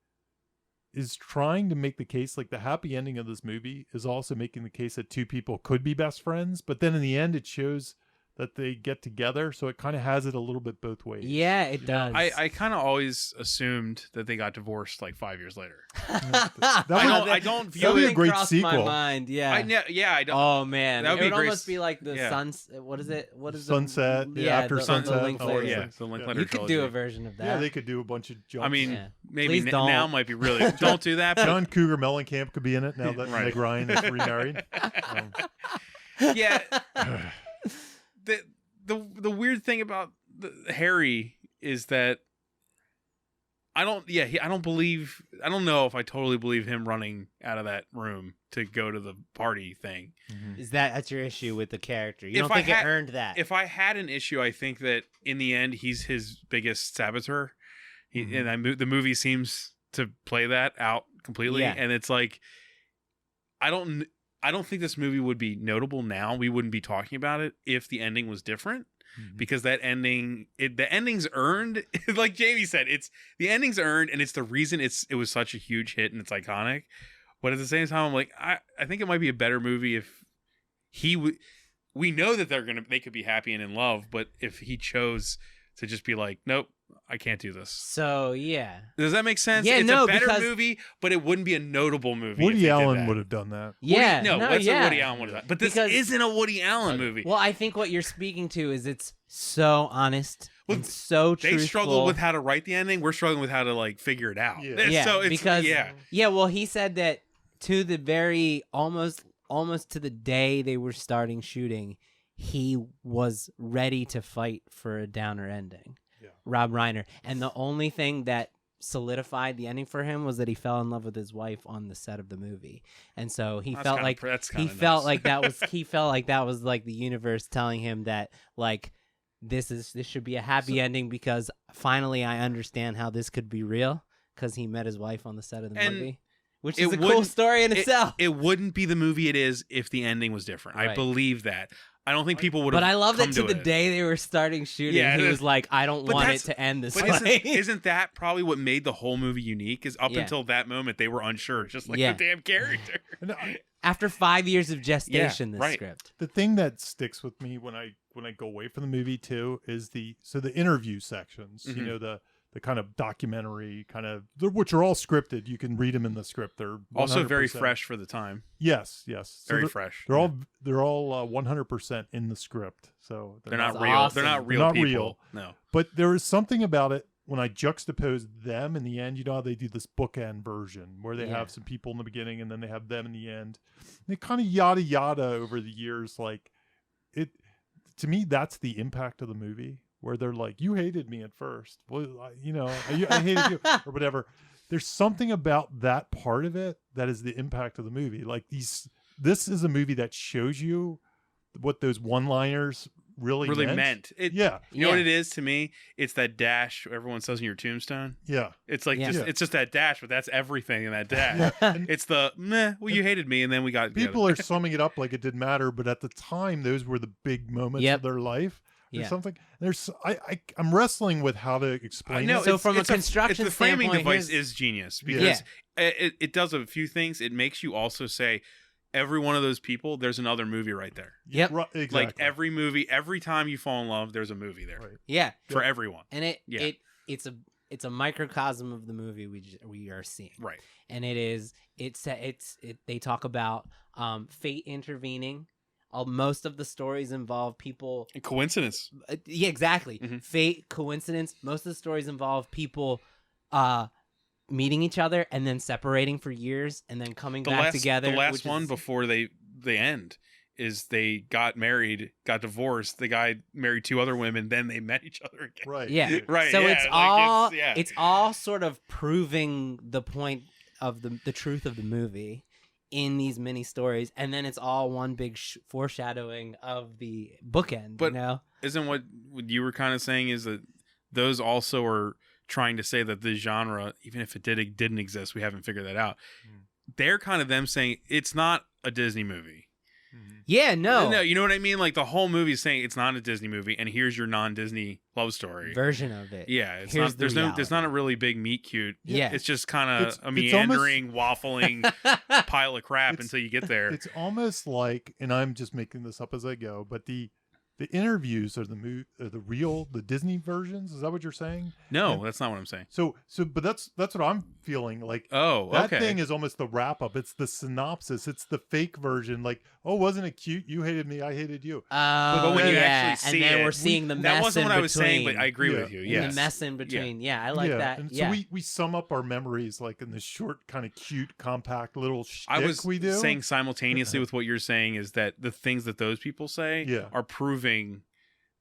is trying to make the case, like the happy ending of this movie is also making the case that two people could be best friends. But then in the end, it shows that they get together, so it kind of has it a little bit both ways. Yeah, it does. I kind of always assumed that they got divorced like 5 years later. I don't view That'd be it. a great crossed sequel. my mind. Yeah. I don't. Oh man, That would it be would a great almost be like the yeah. suns. What is it? What is Sunset, The, yeah, after the Sunset. Linklater. Yeah. Yeah, the Linklater You could trilogy. do a version of that. Yeah, they could do a bunch of jumps. I mean, Yeah. maybe Please don't. now might be really. Don't do that. But John Cougar Mellencamp could be in it now that Right. Meg Ryan is remarried. yeah. The weird thing about Harry is that I don't know if I totally believe him running out of that room to go to the party thing. Is that's your issue with the character? You If don't I think had- it earned that? If I had an issue, I think that in the end he's his biggest saboteur. The movie seems to play that out completely, Yeah. and it's like I don't think this movie would be notable now. We wouldn't be talking about it if the ending was different. Because that ending, the ending's earned. Like Jamie said, the ending's earned, and it's the reason it was such a huge hit and it's iconic. But at the same time, I'm like, I think it might be a better movie if he would. We know that they could be happy and in love, but if he chose to just be like, nope, I can't do this. So yeah, Does that make sense? Yeah, It's no, a better because- movie, but it wouldn't be a notable movie. if Woody they did Allen that. would have done that. yeah. That's yeah. what Woody Allen would have done. But this Because- isn't a Woody Allen movie. Well, I think what you're speaking to is it's so honest Well, and so They truthful. struggled with how to write the ending. We're struggling with how to like figure it out. Yeah. It's- Yeah, so it's because yeah. Well, he said that to the very almost to the day they were starting shooting, he was ready to fight for a downer ending. Yeah. Rob Reiner, and the only thing that solidified the ending for him was that he fell in love with his wife on the set of the movie, and so he That's felt kinda like that's he kinda felt nice. like that was he felt like that was like the universe telling him that like this should be a happy ending because finally I understand how this could be real because he met his wife on the set of the And movie, which it is a cool wouldn't- story in itself. It wouldn't be the movie it is if the ending was different. I Right. believe that. I don't think people would have. But I love that come to the it. day they were starting shooting, Yeah, he it was is. like, "I don't But want it that's- to end this But way." isn't that probably what made the whole movie unique? Is up Yeah. until that moment they were unsure, just like Yeah. the damn character. And I- After 5 years of gestation, this right. script. the thing that sticks with me when I go away from the movie too is the interview sections. Mhm. You know, the kind of documentary kind of, which are all scripted. You can read them in the script. They're Also very 100%. fresh for the time. Yes. So Very they're, fresh. They're all 100% in the script. So They're not That's real. awesome. They're not They're real not people. real. No. But there is something about it when I juxtapose them in the end. You know how they do this bookend version where they Yeah. have some people in the beginning and then they have them in the end. They kind of yada yada over the years. Like it to me, that's the impact of the movie where they're like, "You hated me at first. Well, I hated you," or whatever. There's something about that part of it that is the impact of the movie. Like this is a movie that shows you what those one-liners really meant. Yeah. You know what Yeah. it is to me? It's that dash everyone says in your tombstone. Yeah. It's like Yeah. it's just that dash, but that's everything in that dash. Yeah. And It's the meh. Well, you hated me, and then we got people are summing it up like it didn't matter, but at the time, those were the big moments Yep. of their life. Or Yeah. something. I'm wrestling with how to I explain know. it. So from a construction the framing standpoint, device here's- is genius Yeah. because it does a few things. It makes you also say every one of those people. There's another movie right there. Yep. Exactly. Like every movie, every time you fall in love, there's a movie there Right. Yeah, for everyone. and Yeah. it's a microcosm of the movie we are seeing. Right. And they talk about fate intervening. Most of the stories involve people. And coincidence. Yeah, exactly. Mhm. Fate, coincidence. Most of the stories involve people meeting each other and then separating for years and then coming back together. The last which one is- before they end is they got married, got divorced. The guy married two other women, then they met each other again. Right. Yeah. Right. So yeah, it's like, all yeah. it's all sort of proving the point of the truth of the movie in these mini stories, and then it's all one big foreshadowing of the bookend. But- you know, Isn't what you were kind of saying is that those also are trying to say that this genre, even if it didn't exist, we haven't figured that out. They're kind of them saying it's not a Disney movie. yeah, no, You know what I mean? Like the whole movie is saying it's not a Disney movie, and here's your non-Disney love story. version of it. Yeah, it's Here's not. There's the no. There's not reality. a really big meet cute. Yeah. It's just kind of It's a almost- meandering, waffling pile of crap It's- until you get there. It's almost like, and I'm just making this up as I go, but the the interviews are the Disney versions. Is that what you're saying? No, And that's not what I'm saying. but that's what I'm feeling like. Oh, That okay. thing is almost the wrap up. It's the synopsis. It's the fake version. Like, oh, wasn't it cute? You hated me, I hated you. But when you actually see and then it, we're seeing the mess that wasn't in what I between. was saying, but I agree Yeah. with you. And Yes. the mess in between. Yeah, I like that. And yeah. so we sum up our memories like in this short, kind of cute, compact little shtick I was we do. saying simultaneously with what you're saying is that the things that those people say Yeah. are proving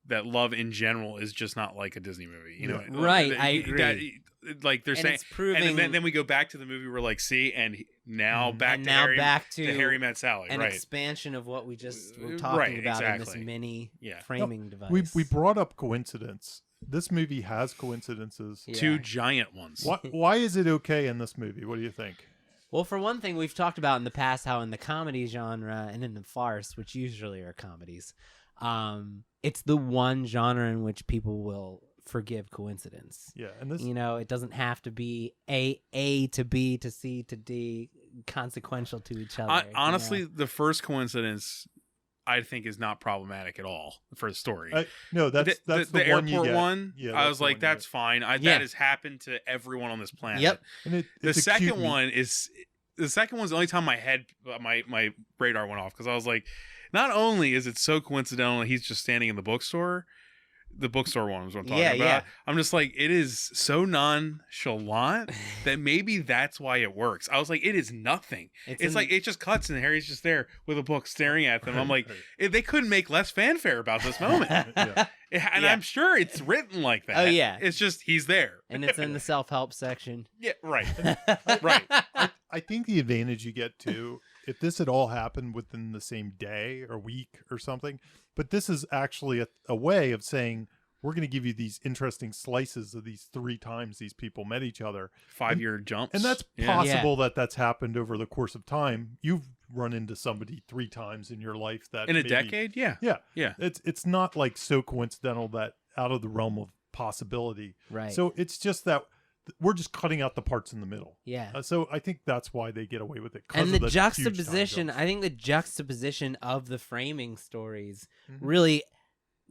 that love in general is just not like a Disney movie. You know, Right, I agree. Like they're And saying, it's proving, and then we go back to the movie. We're like, see, and now Mhm. back and to now Harry, back to Harry Met Sally, an right? expansion of what we just were Right, talking about in exactly. this mini Yeah. framing device. We brought up coincidence. This movie has coincidences. Yeah. Two giant ones. Why is it okay in this movie? What do you think? Well, for one thing, we've talked about in the past how in the comedy genre and in the farce, which usually are comedies, it's the one genre in which people will forgive coincidence. Yeah, and this You know, it doesn't have to be A to B to C to D consequential to each other. Honestly, the first coincidence I think is not problematic at all for the story. no, that's the the one you airport get. one. Yeah, I that's was the like, one you that's get. fine. Yeah. That has happened to everyone on this planet. Yep. And The it's a cute second one is the second one's the only time my radar went off because I was like, not only is it so coincidental that he's just standing in the bookstore one was what I'm talking about. Yeah. I'm just like, it is so nonchalant that maybe that's why it works. I was like, it is nothing. It's like it just cuts and Harry's just there with a book staring at them. I'm like, they couldn't make less fanfare about this moment. Yeah. And Yeah. I'm sure it's written like that. Oh, yeah. It's just he's there. and it's in the self-help section. Yeah, right. Right. I think the advantage you get too, if this had all happened within the same day or week or something, but this is actually a way of saying we're going to give you these interesting slices of these 3 times these people met each other. 5-year jumps. And that's Yeah. possible that's happened over the course of time. You've run into somebody 3 times in your life that In a maybe- decade? Yeah. Yeah. Yeah. It's not like so coincidental that out of the realm of possibility. Right. So it's just that we're just cutting out the parts in the middle. yeah. So I think that's why they get away with it. 'cause And of the huge time juxtaposition, jumps. I think the juxtaposition of the framing stories Mhm. really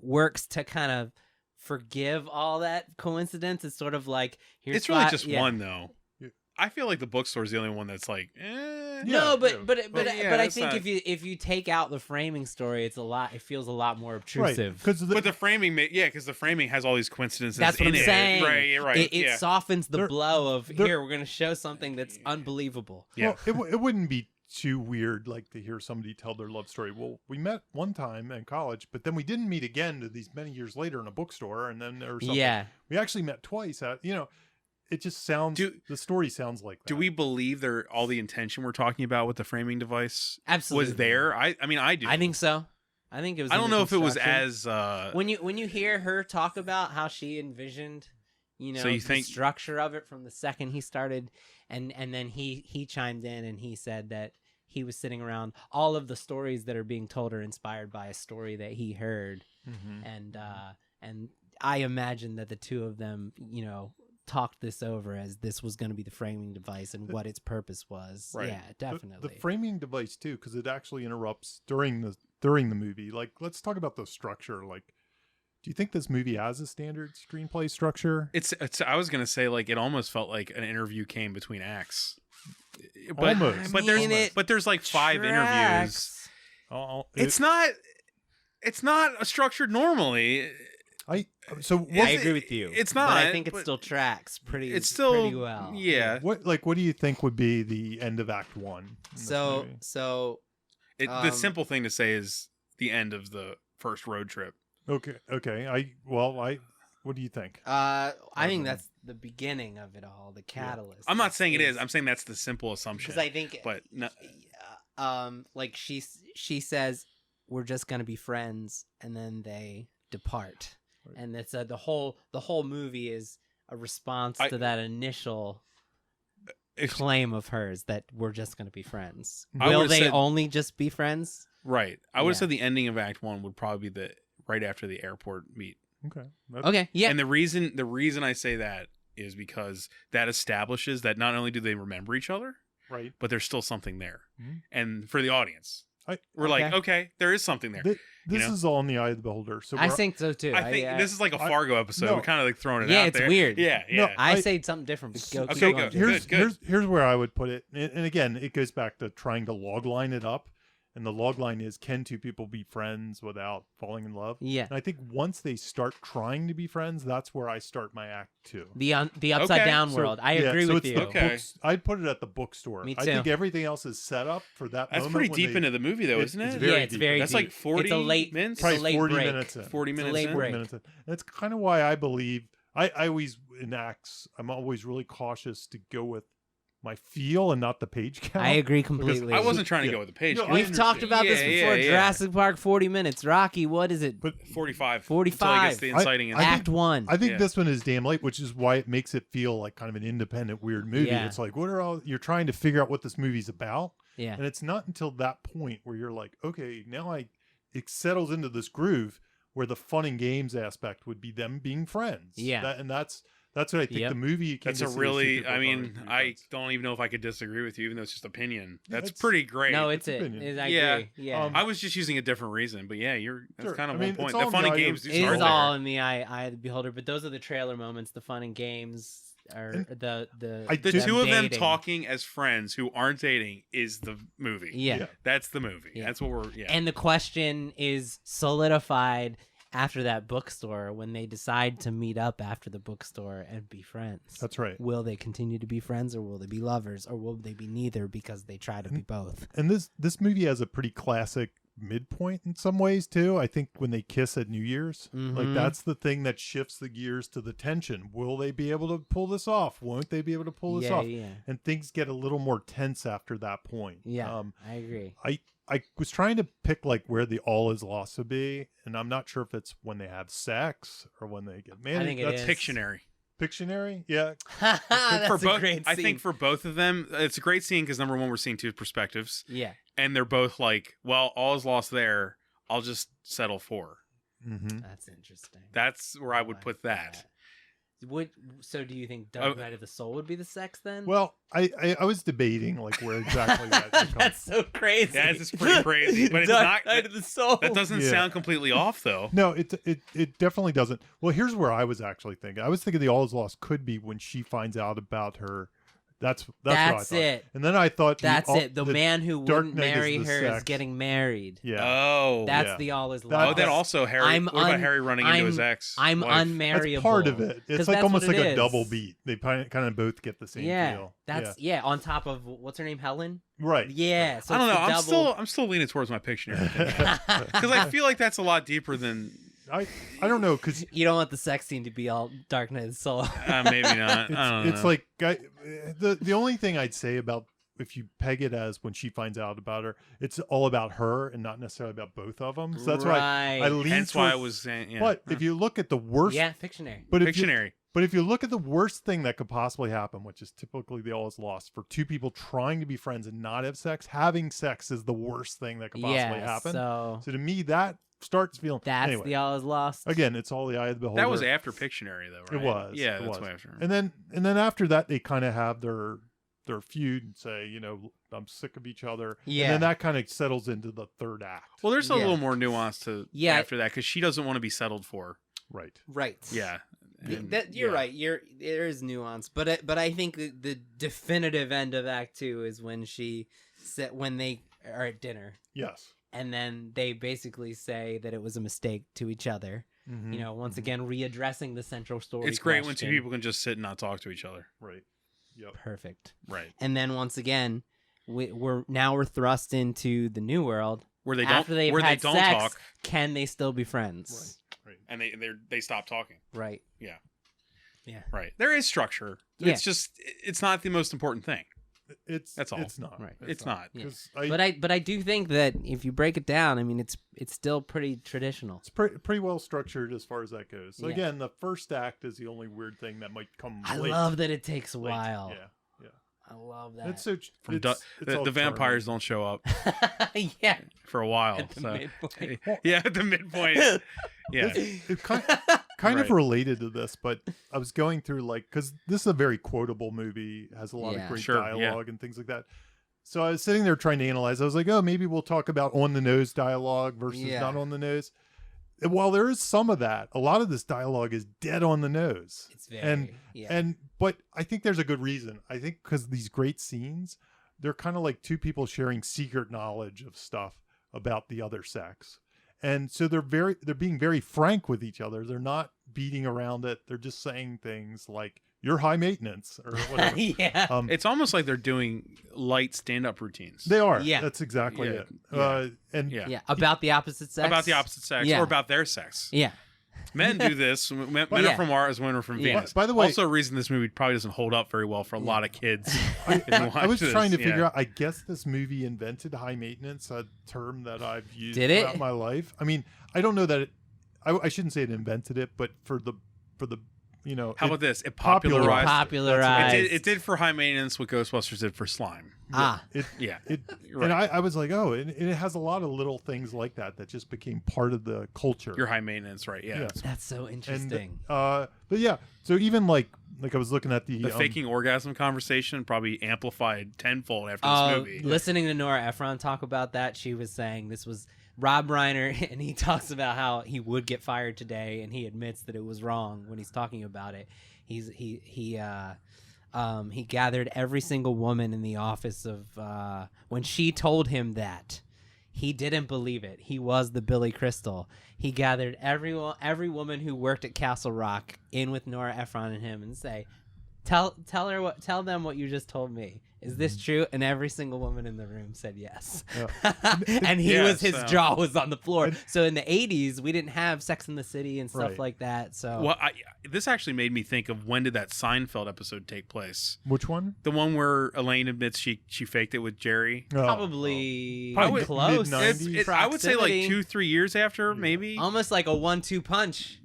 works to kind of forgive all that coincidence. It's sort of like here's It's really five- just yeah. one though. Yeah. I feel like the bookstore's the only one that's like, Yeah, No, but yeah. but yeah, I that's think not- if you take out the framing story, it's a lot. It feels a lot more right. obtrusive. Because but the framing, because the framing has all these coincidences. That's what in I'm it. saying. Right. It yeah. softens the There- blow of there- here. We're going to show something that's unbelievable. Yeah. well, it wouldn't be too weird like to hear somebody tell their love story. Well, we met one time in college, but then we didn't meet again to these many years later in a bookstore, and then or something. Yeah. We actually met twice. It just sounds. The story sounds like that. Do we believe all the intention we're talking about with the framing device Absolutely. was there? I mean, I do. I think so. I think it was. I in don't the know if it was construction. as when you hear her talk about how she envisioned, So you the think- structure of it from the second he started, and then he chimed in and he said that he was sitting around. All of the stories that are being told are inspired by a story that he heard, Mhm. and I imagine that the two of them, talked this over as this was going to be the framing device and what its purpose was. Right. Yeah, definitely. The framing device too, because it actually interrupts during the movie. Like, let's talk about the structure. Like, do you think this movie has a standard screenplay structure? it's. I was gonna say like it almost felt like an interview came between acts. But Almost. but there's like 5 interviews. Tracks. It's not structured normally. I agree with you. It's not. But I think it but still tracks pretty. It's still pretty well. Yeah. what do you think would be the end of Act 1? in this So movie? The simple thing to say is the end of the first road trip. Okay. What do you think? I think that's the beginning of it all, the catalyst. I'm not saying it is. I'm saying that's the simple assumption. because I think, but no, like she says, we're just gonna be friends, and then they depart, Right. and it's the whole movie is a response to that initial claim of hers that we're just gonna be friends. I Will would've they said- only just be friends? right. I would have Yeah. said the ending of Act 1 would probably be right after the airport meet. Okay. Okay, yeah, And the reason I say that is because that establishes that not only do they remember each other, Right. but there's still something there. Mhm. And for the audience, we're Okay. like, okay, there is something there. This is all in the eye of the beholder. So I think so too. I think this is like a Fargo episode. no. We're kind of like throwing it Yeah, out it's there. weird. Yeah, No, yeah. I say something different. Go, Okay, keep good. going. here's where I would put it. And again, it goes back to trying to log line it up. And the log line is, can two people be friends without falling in love? Yeah. And I think once they start trying to be friends, that's where I start my act 2. The upside down So, world. I yeah, agree so with it's you. the Okay. books, I'd put it at the bookstore. Me I too. think everything else is set up for that That's moment. pretty when deep they- into the movie, though, isn't it's it? very Yeah, it's deep. very That's deep. like 40 It's a late minutes? It's a Probably late 40 break. minutes in. 40 It's a minutes late in? break. minutes in. That's kind of why I believe I always in acts I'm always really cautious to go with my feel and not the page count. I agree completely. I wasn't trying to Yeah. go with the page. No, count. I We've talked about this Yeah, before. yeah, yeah. Jurassic Park 40 minutes. Rocky, what is it? But 45. 45. Until he gets the inciting I incident. Act 1. I think Yeah. this one is damn late, which is why it makes it feel like kind of an independent weird movie. Yeah. It's like, what are all you're trying to figure out what this movie's about, Yeah. and it's not until that point where you're like, okay, now it settles into this groove where the fun and games aspect would be them being friends. Yeah. And that's what I think Yep. the movie. That's a really, I mean, I don't even know if I could disagree with you, even though it's just opinion. That's it's- pretty great. No, it's It's it. opinion. I Yeah. agree. Yeah. I was just using a different reason, but yeah, that's Sure. kind of I mean, one it's point. all The in fun the and eye of- games do it start is there. all in the eye of the beholder, but those are the trailer moments, the fun and games, or And the The Them two of them dating. talking as friends who aren't dating is the movie. Yeah. Yeah. That's the movie. Yeah. That's what we're, yeah. And the question is solidified after that bookstore when they decide to meet up after the bookstore and be friends. That's right. Will they continue to be friends, or will they be lovers, or will they be neither because they try to be both? And this movie has a pretty classic midpoint in some ways too. I think when they kiss at New Year's, like Mhm. that's the thing that shifts the gears to the tension. Will they be able to pull this off? Won't they be able to pull this Yeah, off? yeah. And things get a little more tense after that point. Yeah, I agree. I was trying to pick like where the all is lost would be, and I'm not sure if it's when they have sex or when they get married. I think it That's is. Pictionary. Pictionary, yeah. That's for a both, great I scene. think for both of them, it's a great scene because number one, we're seeing two perspectives, Yeah. and they're both like, "Well, all is lost there. I'll just settle for." Mm-hmm. That's interesting. That's where I would like put that. So do you think Dark Knight of the Soul would be the sex then? Well, I was debating like where exactly that would come. That's so crazy. Yeah, it's pretty crazy, but it's Dark not- Knight of the Soul. That doesn't Yeah. sound completely off, though. No, it definitely doesn't. Well, here's where I was actually thinking. I was thinking the all is lost could be when she finds out about her. That's what I thought. it. And then I thought That's it. The man who Dark wouldn't Knight is marry the her is sex. getting married. Yeah. Oh, That's yeah. the all is That- oh, lost. that also Harry. I'm what about un- Harry running into I'm- his ex? I'm wife? unmarriable. That's part of it. 'Cause It's like that's almost what like it a is. double beat. They kind of both get the same Yeah, feel. that's on top of what's her name, Helen. Right. Yeah, so I don't know. it's the double. I'm still leaning towards my Pictionary because I feel like that's a lot deeper than I don't know because You don't want the sex scene to be all Dark Knight of the Soul. maybe not. I don't know. it's like the only thing I'd say about if you peg it as when she finds out about her, it's all about her and not necessarily about both of them. So that's why I lean Hence why I towards- was saying. Yeah. But if you look at the worst, Yeah, Pictionary. but if you, Pictionary. but if you look at the worst thing that could possibly happen, which is typically the all is lost for two people trying to be friends and not have sex, having sex is the worst thing that could possibly Yeah, happen. so So to me, that starts feeling. that's anyway, the all is lost. again, it's all the eye of the beholder. That was after Pictionary, though, right? It was. Yeah, it that's was. way after. And then after that, they kind of have their feud and say, I'm sick of each other. Yeah. And then that kind of settles into the third act. Well, there's a Yeah. little more nuance to Yeah. after that because she doesn't want to be settled for. Right. Right. Yeah. And- You're yeah. right. There is nuance, but I think the definitive end of Act 2 is when when they are at dinner, Yes. and then they basically say that it was a mistake to each other. Mhm. Once again, readdressing the central story. It's great when two question. people can just sit and not talk to each other. Right. Yep. Perfect. Right. And then once again, we're thrust into the new world. Where they After don't they've where they had don't sex, talk can they still be friends? Right. and they stop talking. Right. Yeah. Yeah. Right. There is structure. Yeah. It's just it's not the most important thing. That's all. It's not. Right. It's not. Yeah. 'Cause But I do think that if you break it down, I mean, it's still pretty traditional. it's pretty well structured as far as that goes. So Yeah. again, the first act is the only weird thing that might come I late. love that it takes a late. while. Yeah. I love that. It's so From it's all the vampires don't show up yeah. for a while. At the so midpoint. yeah, at the midpoint. Yeah. It kind of Right. related to this, but I was going through because this is a very quotable movie, has a lot Yeah. of great Sure, yeah. dialogue and things like that. So I was sitting there trying to analyze. I was like, oh, maybe we'll talk about on the nose dialogue versus not on the nose. And while there is some of that, a lot of this dialogue is dead on the nose. It's very but I think there's a good reason. I think because these great scenes, they're kind of like two people sharing secret knowledge of stuff about the other sex. And so they're being very frank with each other. They're not beating around it. They're just saying things like, you're high maintenance or whatever. It's almost like they're doing light stand-up routines. They are. Yeah. That's exactly it. About the opposite sex. About the opposite sex or about their sex. Yeah. Men do this. Men are from Mars, women are from Venus. By the way, also a reason this movie probably doesn't hold up very well for a lot of kids. I was trying to figure out, I guess this movie invented high maintenance, a term that I've used throughout my life. I mean, I don't know that I shouldn't say it invented it, but for the how about this? It popularized. It did for high maintenance what Ghostbusters did for slime. Right. And I was like, oh, and it has a lot of little things like that just became part of the culture. Your high maintenance, right? Yeah. That's so interesting. And, but yeah, so even like I was looking at the faking orgasm conversation probably amplified tenfold after this movie. Listening to Nora Ephron talk about that, she was saying this was Rob Reiner, and he talks about how he would get fired today, and he admits that it was wrong when he's talking about it. He gathered every single woman in the office of when she told him that. He didn't believe it. He was the Billy Crystal. He gathered every woman who worked at Castle Rock in with Nora Ephron and him and say, tell them what you just told me. Is this true? And every single woman in the room said yes. And his jaw was on the floor. So in the 80s, we didn't have Sex in the City and stuff like that. So this actually made me think of, when did that Seinfeld episode take place? Which one? The one where Elaine admits she faked it with Jerry. Probably mid- close. 90s. I would say like 2-3 years after, maybe. Almost like a 1-2 punch.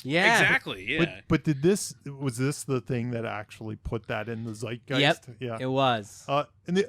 Yeah, exactly. Yeah, but was this the thing that actually put that in the zeitgeist? Yep, yeah, it was.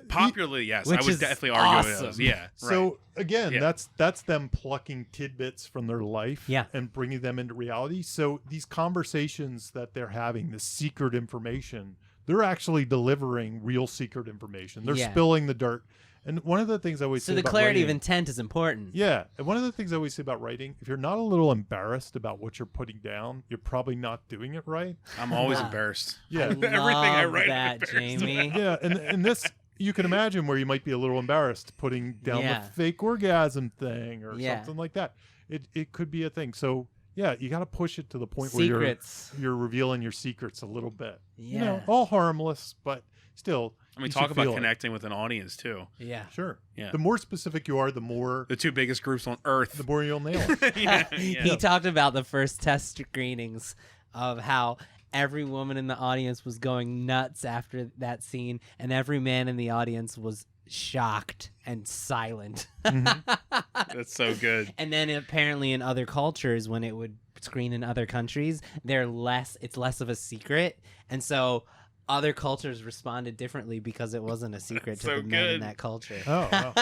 Popularly, yes, which I would is definitely argue awesome. it is. Yeah. So again, that's them plucking tidbits from their life, and bringing them into reality. So these conversations that they're having, the secret information, they're actually delivering real secret information. They're spilling the dirt. And one of the things I always say the about clarity writing, of intent is important. Yeah. And one of the things I always say about writing, if you're not a little embarrassed about what you're putting down, you're probably not doing it right. I'm always embarrassed. Yeah. Everything I write, that, Jamie. Yeah. And this, you can imagine where you might be a little embarrassed putting down the fake orgasm thing or something like that. It could be a thing. So yeah, you got to push it to the point where you're revealing your secrets a little bit. Yeah. All harmless, but still. I mean, talk about connecting with an audience too. Yeah, sure. Yeah, the more specific you are, the more the two biggest groups on Earth, the more you'll nail it. He talked about the first test screenings of how every woman in the audience was going nuts after that scene, and every man in the audience was shocked and silent. That's so good. And then apparently in other cultures, when it would screen in other countries, it's less of a secret, and so other cultures responded differently because it wasn't a secret to the men in that culture. Oh.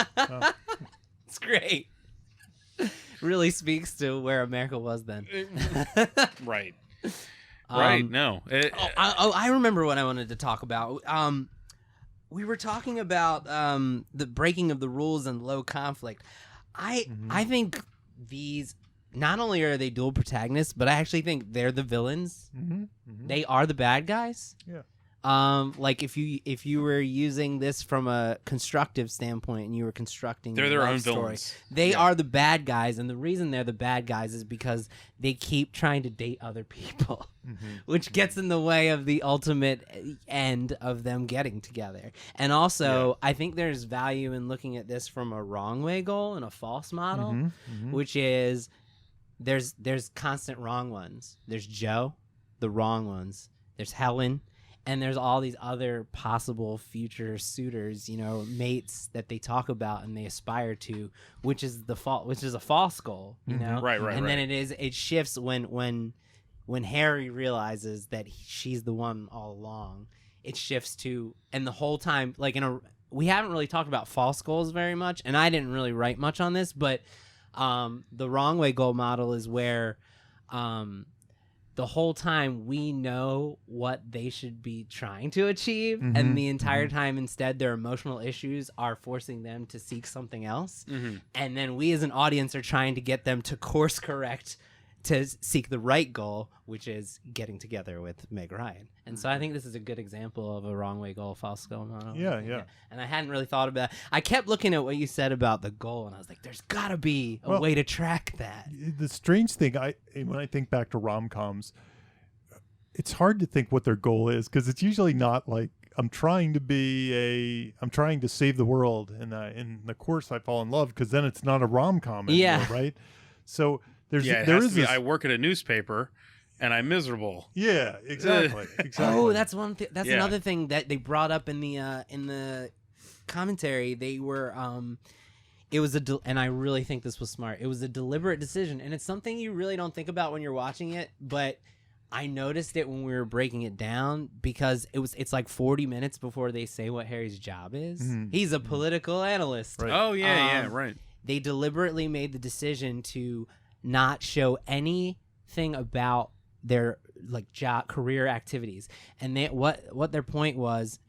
It's great. Really speaks to where America was then. Right. Right. No. I remember what I wanted to talk about. We were talking about the breaking of the rules and low conflict. I think these, not only are they dual protagonists, but I actually think they're the villains. They are the bad guys. Yeah. Like if you were using this from a constructive standpoint and you were constructing their own story, villains. They are the bad guys, and the reason they're the bad guys is because they keep trying to date other people, which gets in the way of the ultimate end of them getting together. And also, I think there's value in looking at this from a wrong way goal and a false model, which is there's constant wrong ones. There's Joe, the wrong ones. There's Helen. And there's all these other possible future suitors, mates that they talk about and they aspire to, which is a false goal, Right. And then it shifts when Harry realizes that she's the one all along. It shifts to, and the whole time, we haven't really talked about false goals very much, and I didn't really write much on this, but the wrong way goal model is where the the whole time we know what they should be trying to achieve, Mhm, and the entire time instead their emotional issues are forcing them to seek something else. And then we as an audience are trying to get them to course correct to seek the right goal, which is getting together with Meg Ryan. And so I think this is a good example of a wrong way goal, false goal. Yeah. And I hadn't really thought about it. I kept looking at what you said about the goal, and I was like, there's got to be a way to track that. The strange thing, when I think back to rom-coms, it's hard to think what their goal is, because it's usually not like, I'm trying to save the world, and in the course I fall in love, because then it's not a rom-com anymore, right? So there is this, I work at a newspaper and I'm miserable. Yeah, exactly. Oh, that's one thing. That's another thing that they brought up in the commentary. They were it was and I really think this was smart. It was a deliberate decision, and it's something you really don't think about when you're watching it, but I noticed it when we were breaking it down, because it's like 40 minutes before they say what Harry's job is. He's a political analyst. Right. Oh yeah, right. They deliberately made the decision to not show anything about their like job career activities, and what their point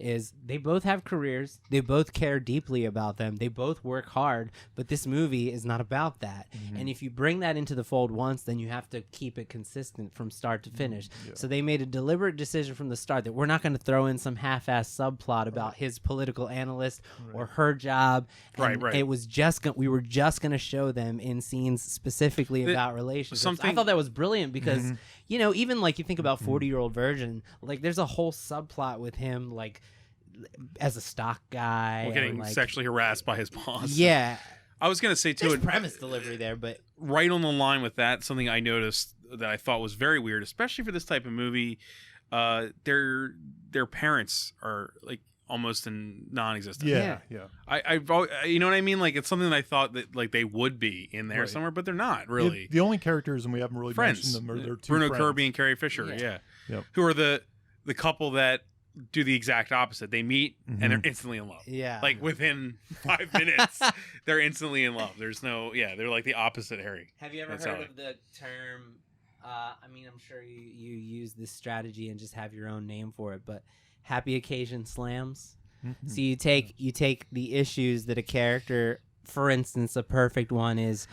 is they both have careers, they both care deeply about them, they both work hard, but this movie is not about that. And if you bring that into the fold once, then you have to keep it consistent from start to finish. So they made a deliberate decision from the start that we're not going to throw in some half-ass subplot about his political analyst or her job. And Right. It was we were just going to show them in scenes specifically about relationships. I thought that was brilliant, because you know, even like you think about 40-year-old virgin, like there's a whole subplot with him like as a stock guy, getting like, sexually harassed by his boss. Yeah, I was gonna say too, there's premise delivery there, but right on the line with that, something I noticed that I thought was very weird, especially for this type of movie. Their parents are like almost non-existent. Yeah. I've you know what I mean? Like, it's something that I thought that like they would be in there somewhere, but they're not really. The only characters, and we haven't really Friends. mentioned them, are their two Bruno friends. Kirby and Carrie Fisher. Yeah. Yep. Who are the couple that do the exact opposite. They meet and they're instantly in love. yeah, Like within 5 minutes, they're instantly in love. There's no, they're like the opposite Harry. Have you ever That's heard how of the term? I mean, I'm sure you use this strategy and just have your own name for it, but happy occasion slams. So you take the issues that a character, for instance, a perfect one is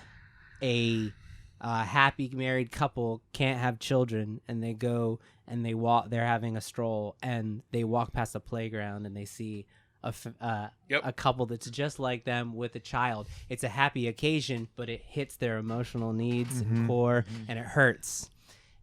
a happy married couple can't have children, and they go and they walk. They're having a stroll, and they walk past a playground, and they see a couple that's just like them with a child. It's a happy occasion, but it hits their emotional needs and core, and it hurts.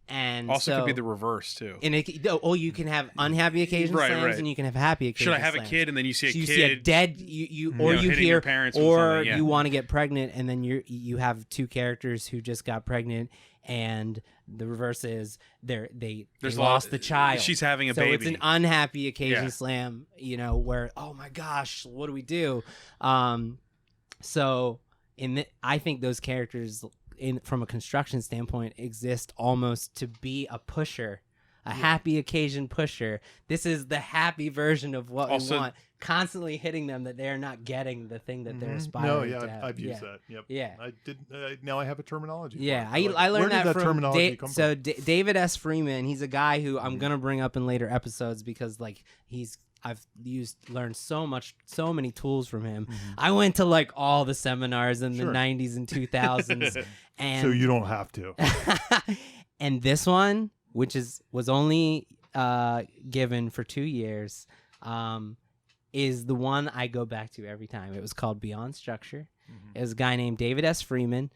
And also could be the reverse too. And you can have unhappy occasion slams, and you can have happy occasion slams. Should I have a kid? And then you see a kid. You see a dead, you hitting hear your parents, or you want to get pregnant, and then you have two characters who just got pregnant, and the reverse is they lost the child. She's having a baby. So it's an unhappy occasion slam, where, oh my gosh, what do we do? So I think those characters, from a construction standpoint, exist almost to be a pusher, a happy occasion pusher. This is the happy version of what we want, constantly hitting them that they're not getting the thing that they're aspiring to have. I've used that. Yep. Yeah. I did. Now I have a terminology. Yeah, for it. I learned Where did that from terminology come from? David S. Freeman. He's a guy who I'm gonna bring up in later episodes, because like I've learned so many tools from him. I went to like all the seminars in the 90s and 2000s, and so you don't have to. And this one, which was only given for 2 years, is the one I go back to every time. It was called Beyond Structure. It was a guy named David S. Freeman.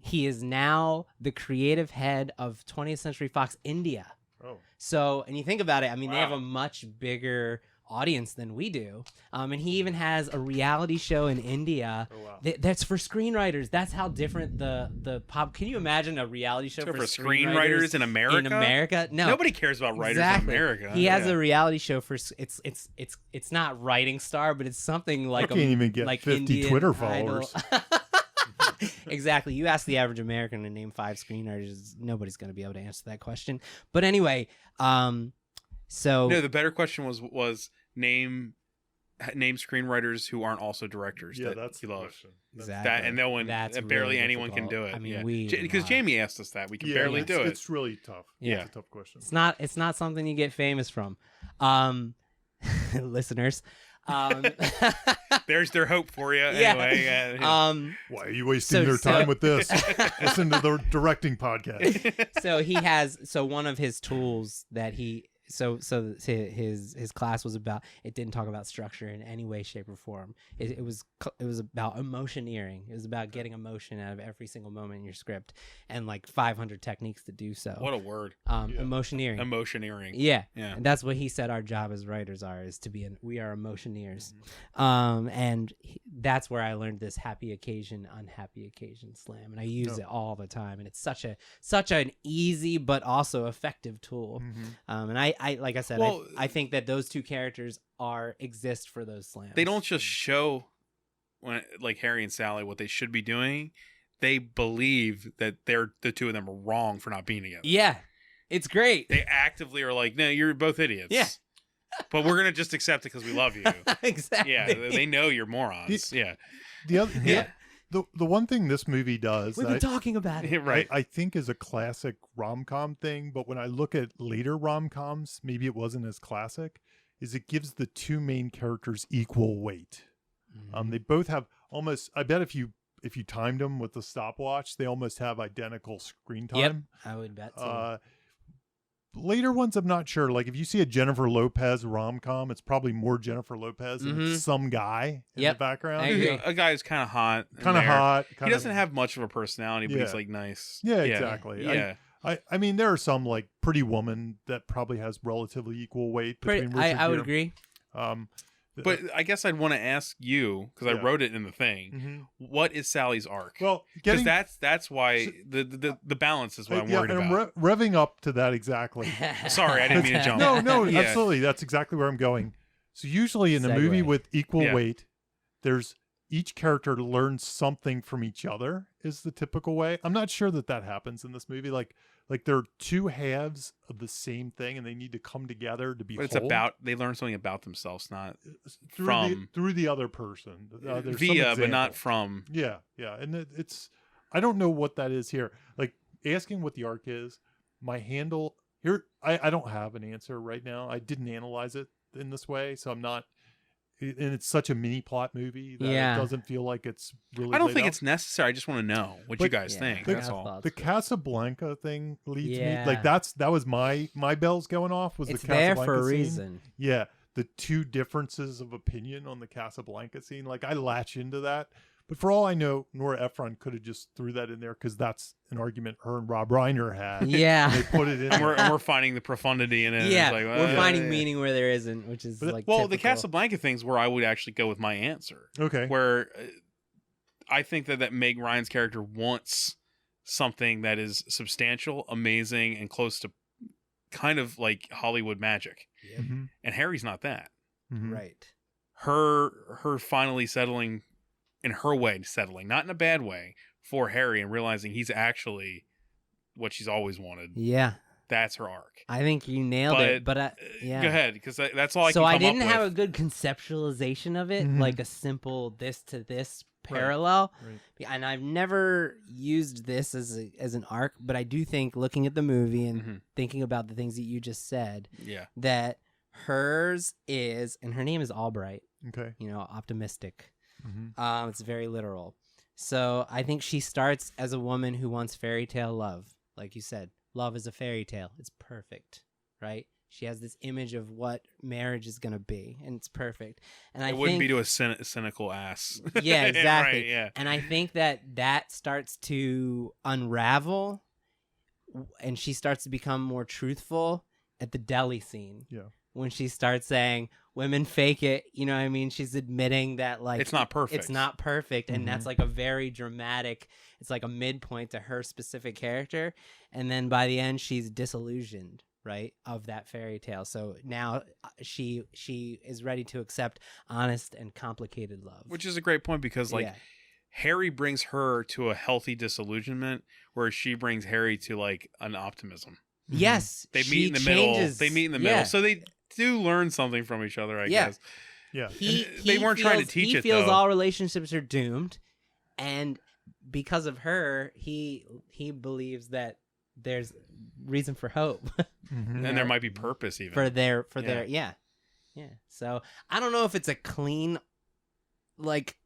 He is now the creative head of 20th Century Fox India. Oh. So, and you think about it, I mean, they have a much bigger audience than we do. And he even has a reality show in India that's for screenwriters. That's how different the pop. Can you imagine a reality show for screenwriters in America? In America? No. Nobody cares about writers in America. He has a reality show for it's not Writing Star, but it's something like I can't even get like 50 Indian Twitter Idol. followers. Exactly. You ask the average American to name 5 screenwriters, nobody's going to be able to answer that question. But anyway, so no, the better question was name name screenwriters who aren't also directors Yeah, that that's you the love. question. Exactly. That and no one, That's barely really anyone can difficult. do it. I mean, yeah. we Because are- Jamie asked us that, we can Yeah, barely it's, do it. It's really tough. Yeah. It's a tough question. It's not something you get famous from. Listeners. There's their hope for you. Yeah. Anyway, yeah. Why are you wasting their so- time with this? Listen to the directing podcast. So he has one of his tools that he his class was about, it didn't talk about structure in any way, shape, or form. It was about emotioneering. It was about getting emotion out of every single moment in your script, and like 500 techniques to do so. What a word. Emotioneering. Emotioneering. Yeah. Yeah. And that's what he said our job as writers is to be we are emotioneers. That's where I learned this happy occasion, unhappy occasion slam, and I use it all the time, and it's such an easy but also effective tool. And I like I said, I think that those two characters exist for those slams. They don't just show when like Harry and Sally what they should be doing. They believe that the two of them are wrong for not being together. Yeah. It's great. They actively are like, no, you're both idiots. Yeah. But we're gonna just accept it because we love you. Exactly. Yeah, they know you're morons. Yeah. The other, the one thing this movie does, We've been talking about it. Right. I think is a classic rom-com thing, but when I look at later rom-coms, maybe it wasn't as classic, is it gives the two main characters equal weight. They both have almost, I bet if you timed them with the stopwatch, they almost have identical screen time. Yep, I would bet so. Later ones, I'm not sure. Like if you see a Jennifer Lopez rom-com, it's probably more Jennifer Lopez and it's some guy in the background. I agree. A guy who's kind of hot. Kind of hot. He doesn't have much of a personality, but he's Yeah. like nice. Yeah, exactly. Yeah. I mean, there are some like Pretty Woman that probably has relatively equal weight between Richard I would Gere. agree. But I guess I'd want to ask you, because I wrote it in the thing, what is Sally's arc? Well, because that's why the balance is what I'm worried and about. I'm revving up to that exactly. Sorry, I didn't mean to jump. No, Yeah. absolutely. That's exactly where I'm going. So usually in a movie Segue. with equal Yeah. weight, there's each character learns something from each other is the typical way. I'm not sure that happens in this movie. Like there are two halves of the same thing and they need to come together to be But it's whole. about, they learn something about themselves, not through the other person. There's some via, but not example. from. Yeah. And it's, I don't know what that is here. Like asking what the arc is, my handle here, I don't have an answer right now. I didn't analyze it in this way, so I'm not, and it's such a mini plot movie that it doesn't feel like it's really I don't laid think out. it's necessary. I just want to know what you But- guys think. Yeah, That's all. thoughts. The Casablanca thing leads me Yeah. like that was my bells going off was It's the there Casablanca for a scene. reason. Yeah, the two differences of opinion on the Casablanca scene. Like I latch into that, but for all I know, Nora Ephron could have just threw that in there because that's an argument her and Rob Reiner had. Yeah. They put it in. And there. we're finding the profundity in it. Yeah, It's like, we're finding yeah. meaning where there isn't, which is But- like Well, the typical. Casablanca thing's where I would actually go with my answer. Okay. Where I think that Meg Ryan's character wants something that is substantial, amazing, and close to kind of like Hollywood magic. Mhm. And Harry's not that. Mhm. Right. Her finally settling in her way, settling, not in a bad way, for Harry and realizing he's actually what she's always wanted. Yeah. That's her arc. I think you nailed it, but yeah. Go ahead, because that's all I So can I come didn't up have with. a good conceptualization of it, Mhm. like a simple this to this parallel. Right. And I've never used this as an arc, but I do think looking at the movie and Mhm. thinking about the things that you just said, Yeah. that hers is, and her name is Albright, Okay. optimistic. Mhm. It's very literal. So I think she starts as a woman who wants fairy tale love. Like you said, love is a fairy tale. It's perfect, right? She has this image of what marriage is going to be, and it's perfect. And I It wouldn't think, be to a cynical ass. yeah, exactly. Right, yeah. And I think that starts to unravel, and she starts to become more truthful at the deli scene. Yeah. When she starts saying women fake it, you know what I mean? She's admitting that like It's not perfect. It's not perfect, and Mhm. that's like a very dramatic. It's like a midpoint to her specific character, and then by the end, she's disillusioned, right, of that fairy tale. So now she is ready to accept honest and complicated love, Which is a great point because like yeah. Harry brings her to a healthy disillusionment, whereas she brings Harry to like an optimism. Yes, They she meet in the changes- middle. They meet in the middle, yeah. so they do learn something from each other. I Yeah. guess. Yeah. They weren't trying to teach he it, feels though. all relationships are doomed, and because of her, he believes that there's reason for hope Mhm. And there might be purpose even. for their Yeah. yeah. So I don't know if it's a clean like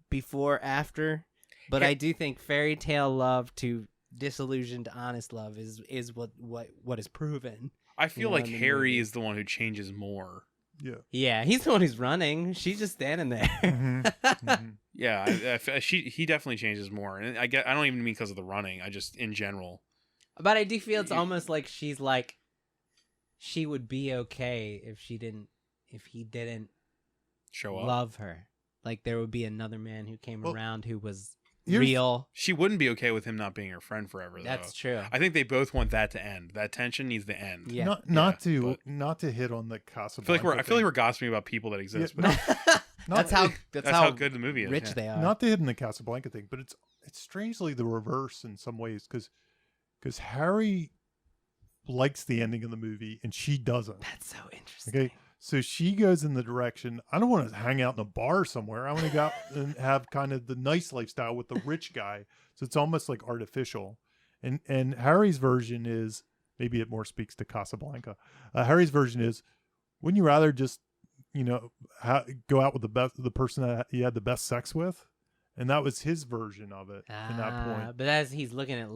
before after, but Yeah. I do think fairy tale love to disillusioned honest love is what is proven. I feel know, like in the Harry movie. is the one who changes more. Yeah. Yeah, he's the one who's running. She's just standing there. Mhm. Mhm. Yeah, he definitely changes more, and I don't even mean because of the running. I just in general. But I do feel it's almost like she's like, she would be okay if he didn't Show up. love her. Like there would be another man who came Well, around who was here's- real. She wouldn't be okay with him not being her friend forever. Though. That's true. I think they both want that to end. That tension needs to end. Yeah. Not Yeah, not to hit on the I Casablanca. feel like we're gossiping about people that exist, Yeah, but that's how good the movie is. rich yeah. they are. not to hit on the Casablanca thing, but it's strangely the reverse in some ways because Harry likes the ending of the movie and she doesn't. That's so interesting. Okay, so she goes in the direction. I don't want to hang out in a bar somewhere. I want to go out and have kind of the nice lifestyle with the rich guy. So it's almost like artificial. And Harry's version is, maybe it more speaks to Casablanca. Harry's version is, wouldn't you rather just go out with the person that you had the best sex with? And that was his version of it in that point. But as he's looking at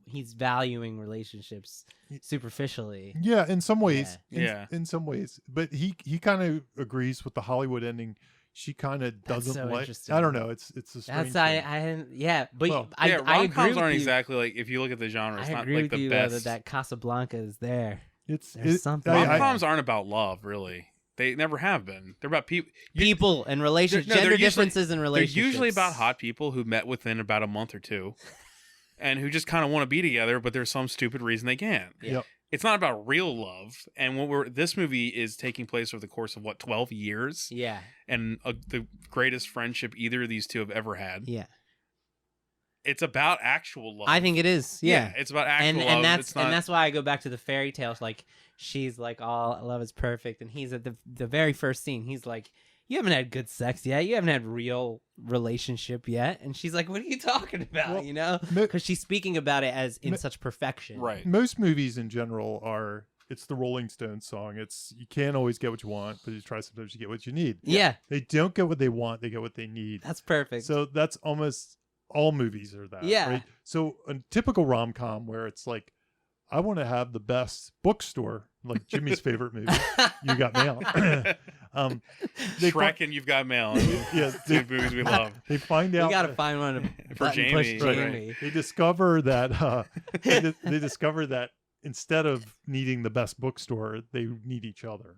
he's valuing relationships superficially. Yeah, in some ways. Yeah. In some ways. But he kind of agrees with the Hollywood ending. She kind of That's doesn't so like. interesting. I don't know. It's a strange That's thing. I didn't, yeah, but Well, I agree rom-coms with aren't you. exactly like, if you look at the genre, it's I not agree like with the you best. that Casablanca is there. There's something. Rom-coms aren't about love, really. They never have been. They're about people. People and relationships, They're gender usually- differences in They're relationships. usually about hot people who met within about a month or two, and who just kind of want to be together, but there's some stupid reason they can't. Yeah. Yep. It's not about real love. And this movie is taking place over the course of 12 years, Yeah, and the greatest friendship either of these two have ever had. yeah. It's about actual love. I think it is. Yeah, it's about actual and love. and It's not, that's why I go back to the fairy tales. Like she's like, all love is perfect, and he's at the very first scene. He's like, you haven't had good sex yet. You haven't had real relationship yet. And she's like, what are you talking about? Well, Because she's speaking about it as in such perfection. right. Most movies in general are. It's the Rolling Stones song. It's you can't always get what you want, but you try sometimes you get what you need. Yeah, They don't get what they want. They get what they need. that's perfect. So that's almost all movies are that. Yeah. Right? So a typical rom-com where it's like, I want to have the best bookstore, like Jimmy's favorite movie, You Got Mail. They Shrek and You've Got Mail. Yeah, Two movies we love. They find we out gotta find one to For button push Jamie, right. Jamie. they discover that they discover that instead of needing the best bookstore, they need each other.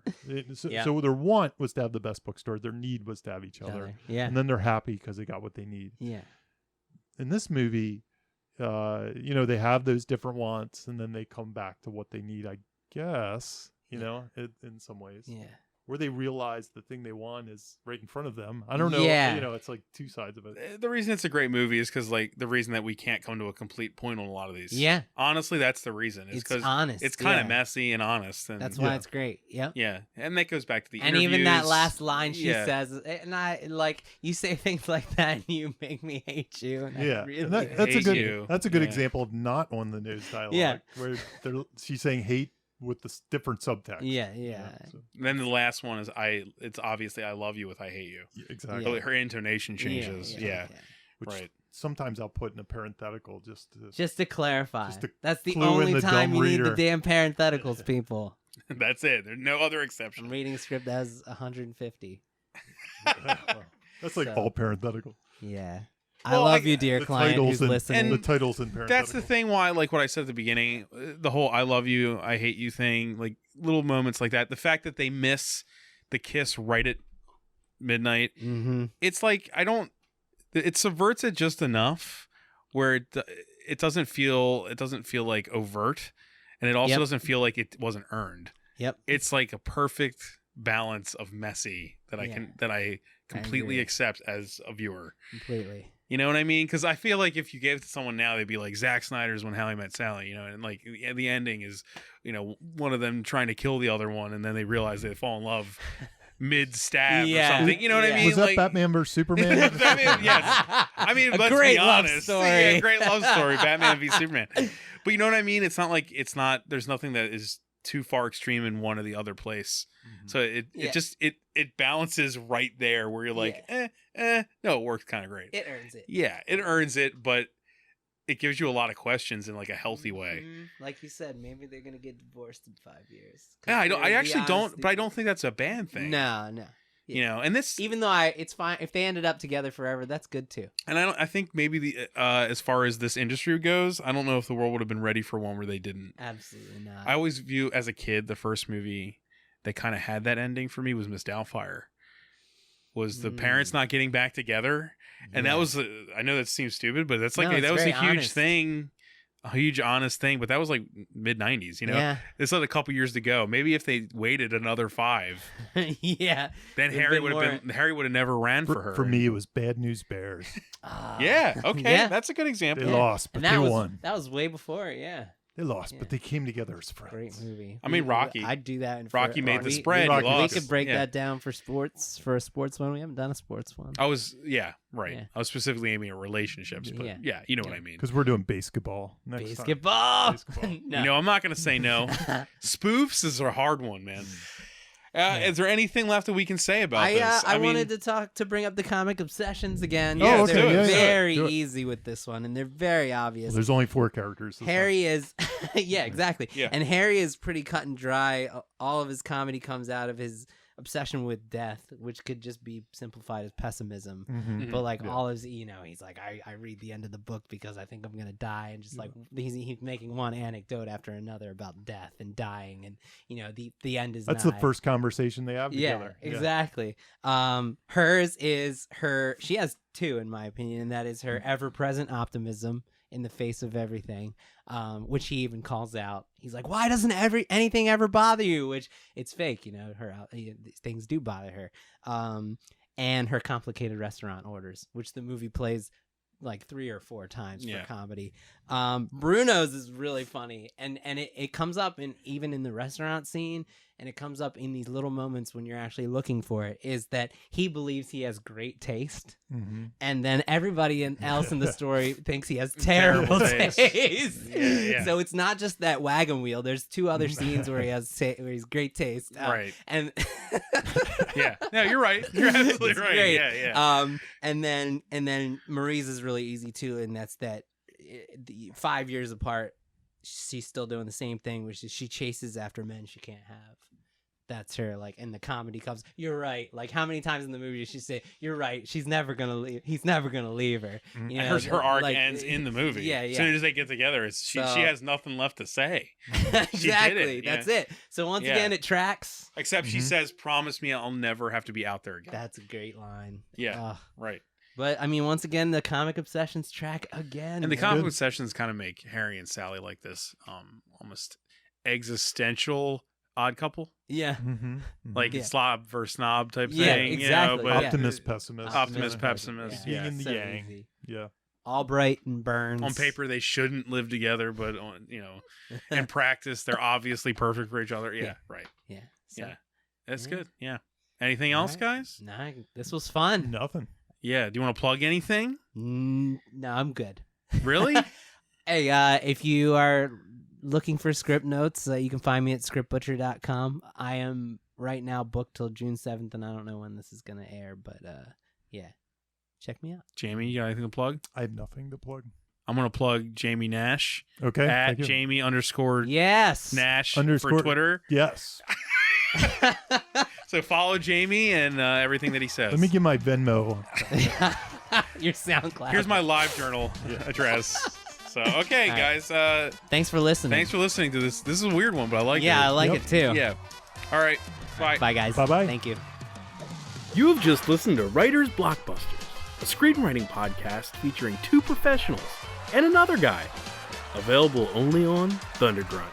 Yeah. So their want was to have the best bookstore. Their need was to have each other. Yeah, And then they're happy because they got what they need. yeah. In this movie, they have those different wants, and then they come back to what they need, I guess, in some ways. Yeah. Where they realize the thing they want is right in front of them. I don't know. Yeah. It's like two sides of it. The reason it's a great movie is because, the reason that we can't come to a complete point on a lot of these. Yeah. Honestly, that's the reason. Is It's because honest. it's kind of yeah. messy and honest. And That's why Yeah. it's great. Yep. yeah, and that goes back to the And even that interviews. last line she Yeah. says, and I like you say things like that, and you make me hate you. And Yeah, I really and that's a hate good you. that's a good Yeah. example of not on the nose dialogue. Yeah. Where she's saying hate with the different subtext. yeah. So, Then the last one is it's obviously I love you with I hate you. yeah, exactly. Yeah. Her intonation changes. Yeah. Which Right. sometimes I'll put in a parenthetical just to Just to clarify, Just to that's the clue in only the time dumb you need the reader. damn parentheticals, people. That's it. There's no other I'm exception. reading a script that has 150. that's like So- all parenthetical. Yeah. Well, I love you, dear The client titles who's and listening. the titles in parenthetical. That's the thing why, like what I said at the beginning, the whole I love you, I hate you thing, like little moments like that. The fact that they miss the kiss right at midnight, Mm-hmm. it's like it subverts it just enough where it doesn't feel like overt, and it also Yep. doesn't feel like it wasn't earned. Yep. It's like a perfect balance of messy that Yeah. I completely agree. accept as a viewer. Completely. You know what I mean? Because I feel like if you gave it to someone now, they'd be like Zack Snyder's When Harry Met Sally, and like the ending is, one of them trying to kill the other one, and then they realize they fall in love mid stab Yeah. or something. You know what I Yeah. mean? Was that Like, Batman vs Superman? Batman, yes. I mean, A let's great be love honest. story. Yeah, great love story. Batman v Superman. But you know what I mean? It's not like there's nothing that is too far extreme in one or the other place. So it just it balances right there where you're like, no, it works kind of great. It earns it. Yeah, it earns it, but it gives you a lot of questions in like a healthy way. Like you said, maybe they're gonna get divorced in 5 years. Yeah, I actually don't, but I don't think that's a bad thing. No. You know, and this, Even though it's fine if they ended up together forever, that's good too. and I think maybe the as far as this industry goes, I don't know if the world would have been ready for one where they didn't. Absolutely not. I always view as a kid the first movie that kind of had that ending for me was Miss Doubtfire. Was the parents not getting back together, and that was I know that seems stupid, but that's like No, it's that was a very huge honest. thing. A huge honest thing, but that was like mid 90s, you know. Yeah. It's like a couple years to go. Maybe if they waited another 5, Yeah. then It'd Harry been would have more- been Harry would have never ran for her. For me, it was Bad News Bears. Yeah. Okay. Yeah. That's a good They example. lost, but And that they was won. that was way before. Yeah. They lost, Yeah. but they came together as friends. Great movie. I mean, Rocky. I'd do that. Rocky made the spread. Rocky- He We lost. could break Yeah. that down for sports. For a sports one, we haven't done a sports one. I was right. Yeah. I was specifically aiming at relationships, but Yeah. you know what I mean. Because we're doing basketball next time. Basketball. Basketball. No. You know, I'm not going to say no. Spoofs is a hard one, man. Is there anything left that we can say about this? I mean, wanted to bring up the comic obsessions again. Yeah, okay, they're yeah, yeah. very Do it. easy with this one, and they're very obvious. Well, there's only 4 characters. this Harry is, yeah, exactly. Yeah. And Harry is pretty cut and dry. All of his comedy comes out of his obsession with death, which could just be simplified as pessimism. time. Mhm. But like Yeah. all his, he's like, I read the end of the book because I think I'm gonna die, and just like he's making one anecdote after another about death and dying, and the end is. That's nigh. the first conversation they have together. Yeah, exactly. Hers is her. She has 2, in my opinion, and that is her ever-present optimism in the face of everything, which he even calls out. He's like, "Why doesn't anything ever bother you?" Which it's fake, these things do bother her. And her complicated restaurant orders, which the movie plays like 3 or 4 times for comedy. Bruno's is really funny, and it comes up even in the restaurant scene, and it comes up in these little moments when you're actually looking for it, is that he believes he has great taste, and then everybody else in the story thinks he has terrible taste. Yeah. So it's not just that wagon wheel. There's 2 other scenes where where he's great taste, Right. And Yeah. No, you're right. You're absolutely It's right. great. Yeah. And then Marie's is really easy too, and that's that 5 years apart, she's still doing the same thing, which is she chases after men she can't have. That's her, like, and the comedy comes. You're right. Like, how many times in the movie does she say, "You're right. She's never gonna leave. He's never gonna leave her." You know, her arc like, ends in the movie. Yeah, As soon as they get together, she has nothing left to say. Exactly. it, yeah. That's it. So once again, it tracks. Except she says, "Promise me I'll never have to be out there again." That's a great line. Yeah. Right. But I mean, once again, the comic obsessions track again. And the man. comic obsessions kind of make Harry and Sally like this almost existential odd couple, Yeah. like Yeah. slob versus snob type Yeah, thing. exactly. You know, but Optimist, pessimist. Optimist, Yeah. pessimist. Yin Yeah. and the So yang. easy. Yeah. Albright and Burns. On paper, they shouldn't live together, but in practice, they're obviously perfect for each other. Yeah, Yeah. right. Yeah. Yeah, that's yeah. good. Yeah. Anything else, Alright. guys? Nah, this was fun. Nothing. Yeah. Do you want to plug anything? No, I'm good. Really? Hey, if you are looking for script notes, you can find me at scriptbutcher.com. I am right now booked till June 7th, and I don't know when this is going to air, but yeah, check me out. Jamie, you got anything to plug? I have nothing to plug. I'm going to plug Jamie Nash Okay. at thank you. Jamie _ Yes. Nash Underscore- for Twitter. Yes. So follow Jamie and everything that he says. Let me give my Venmo. Your SoundCloud. Here's my live journal address. So, okay, All guys. Thanks for listening. Thanks for listening to this. This is a weird one, but I like it. Yeah, I like Yep. it too. Yeah. All right. Bye. Bye, guys. Bye-bye. Thank you. You have just listened to Writers Blockbusters, a screenwriting podcast featuring 2 professionals and another guy. Available only on Thundergrunt.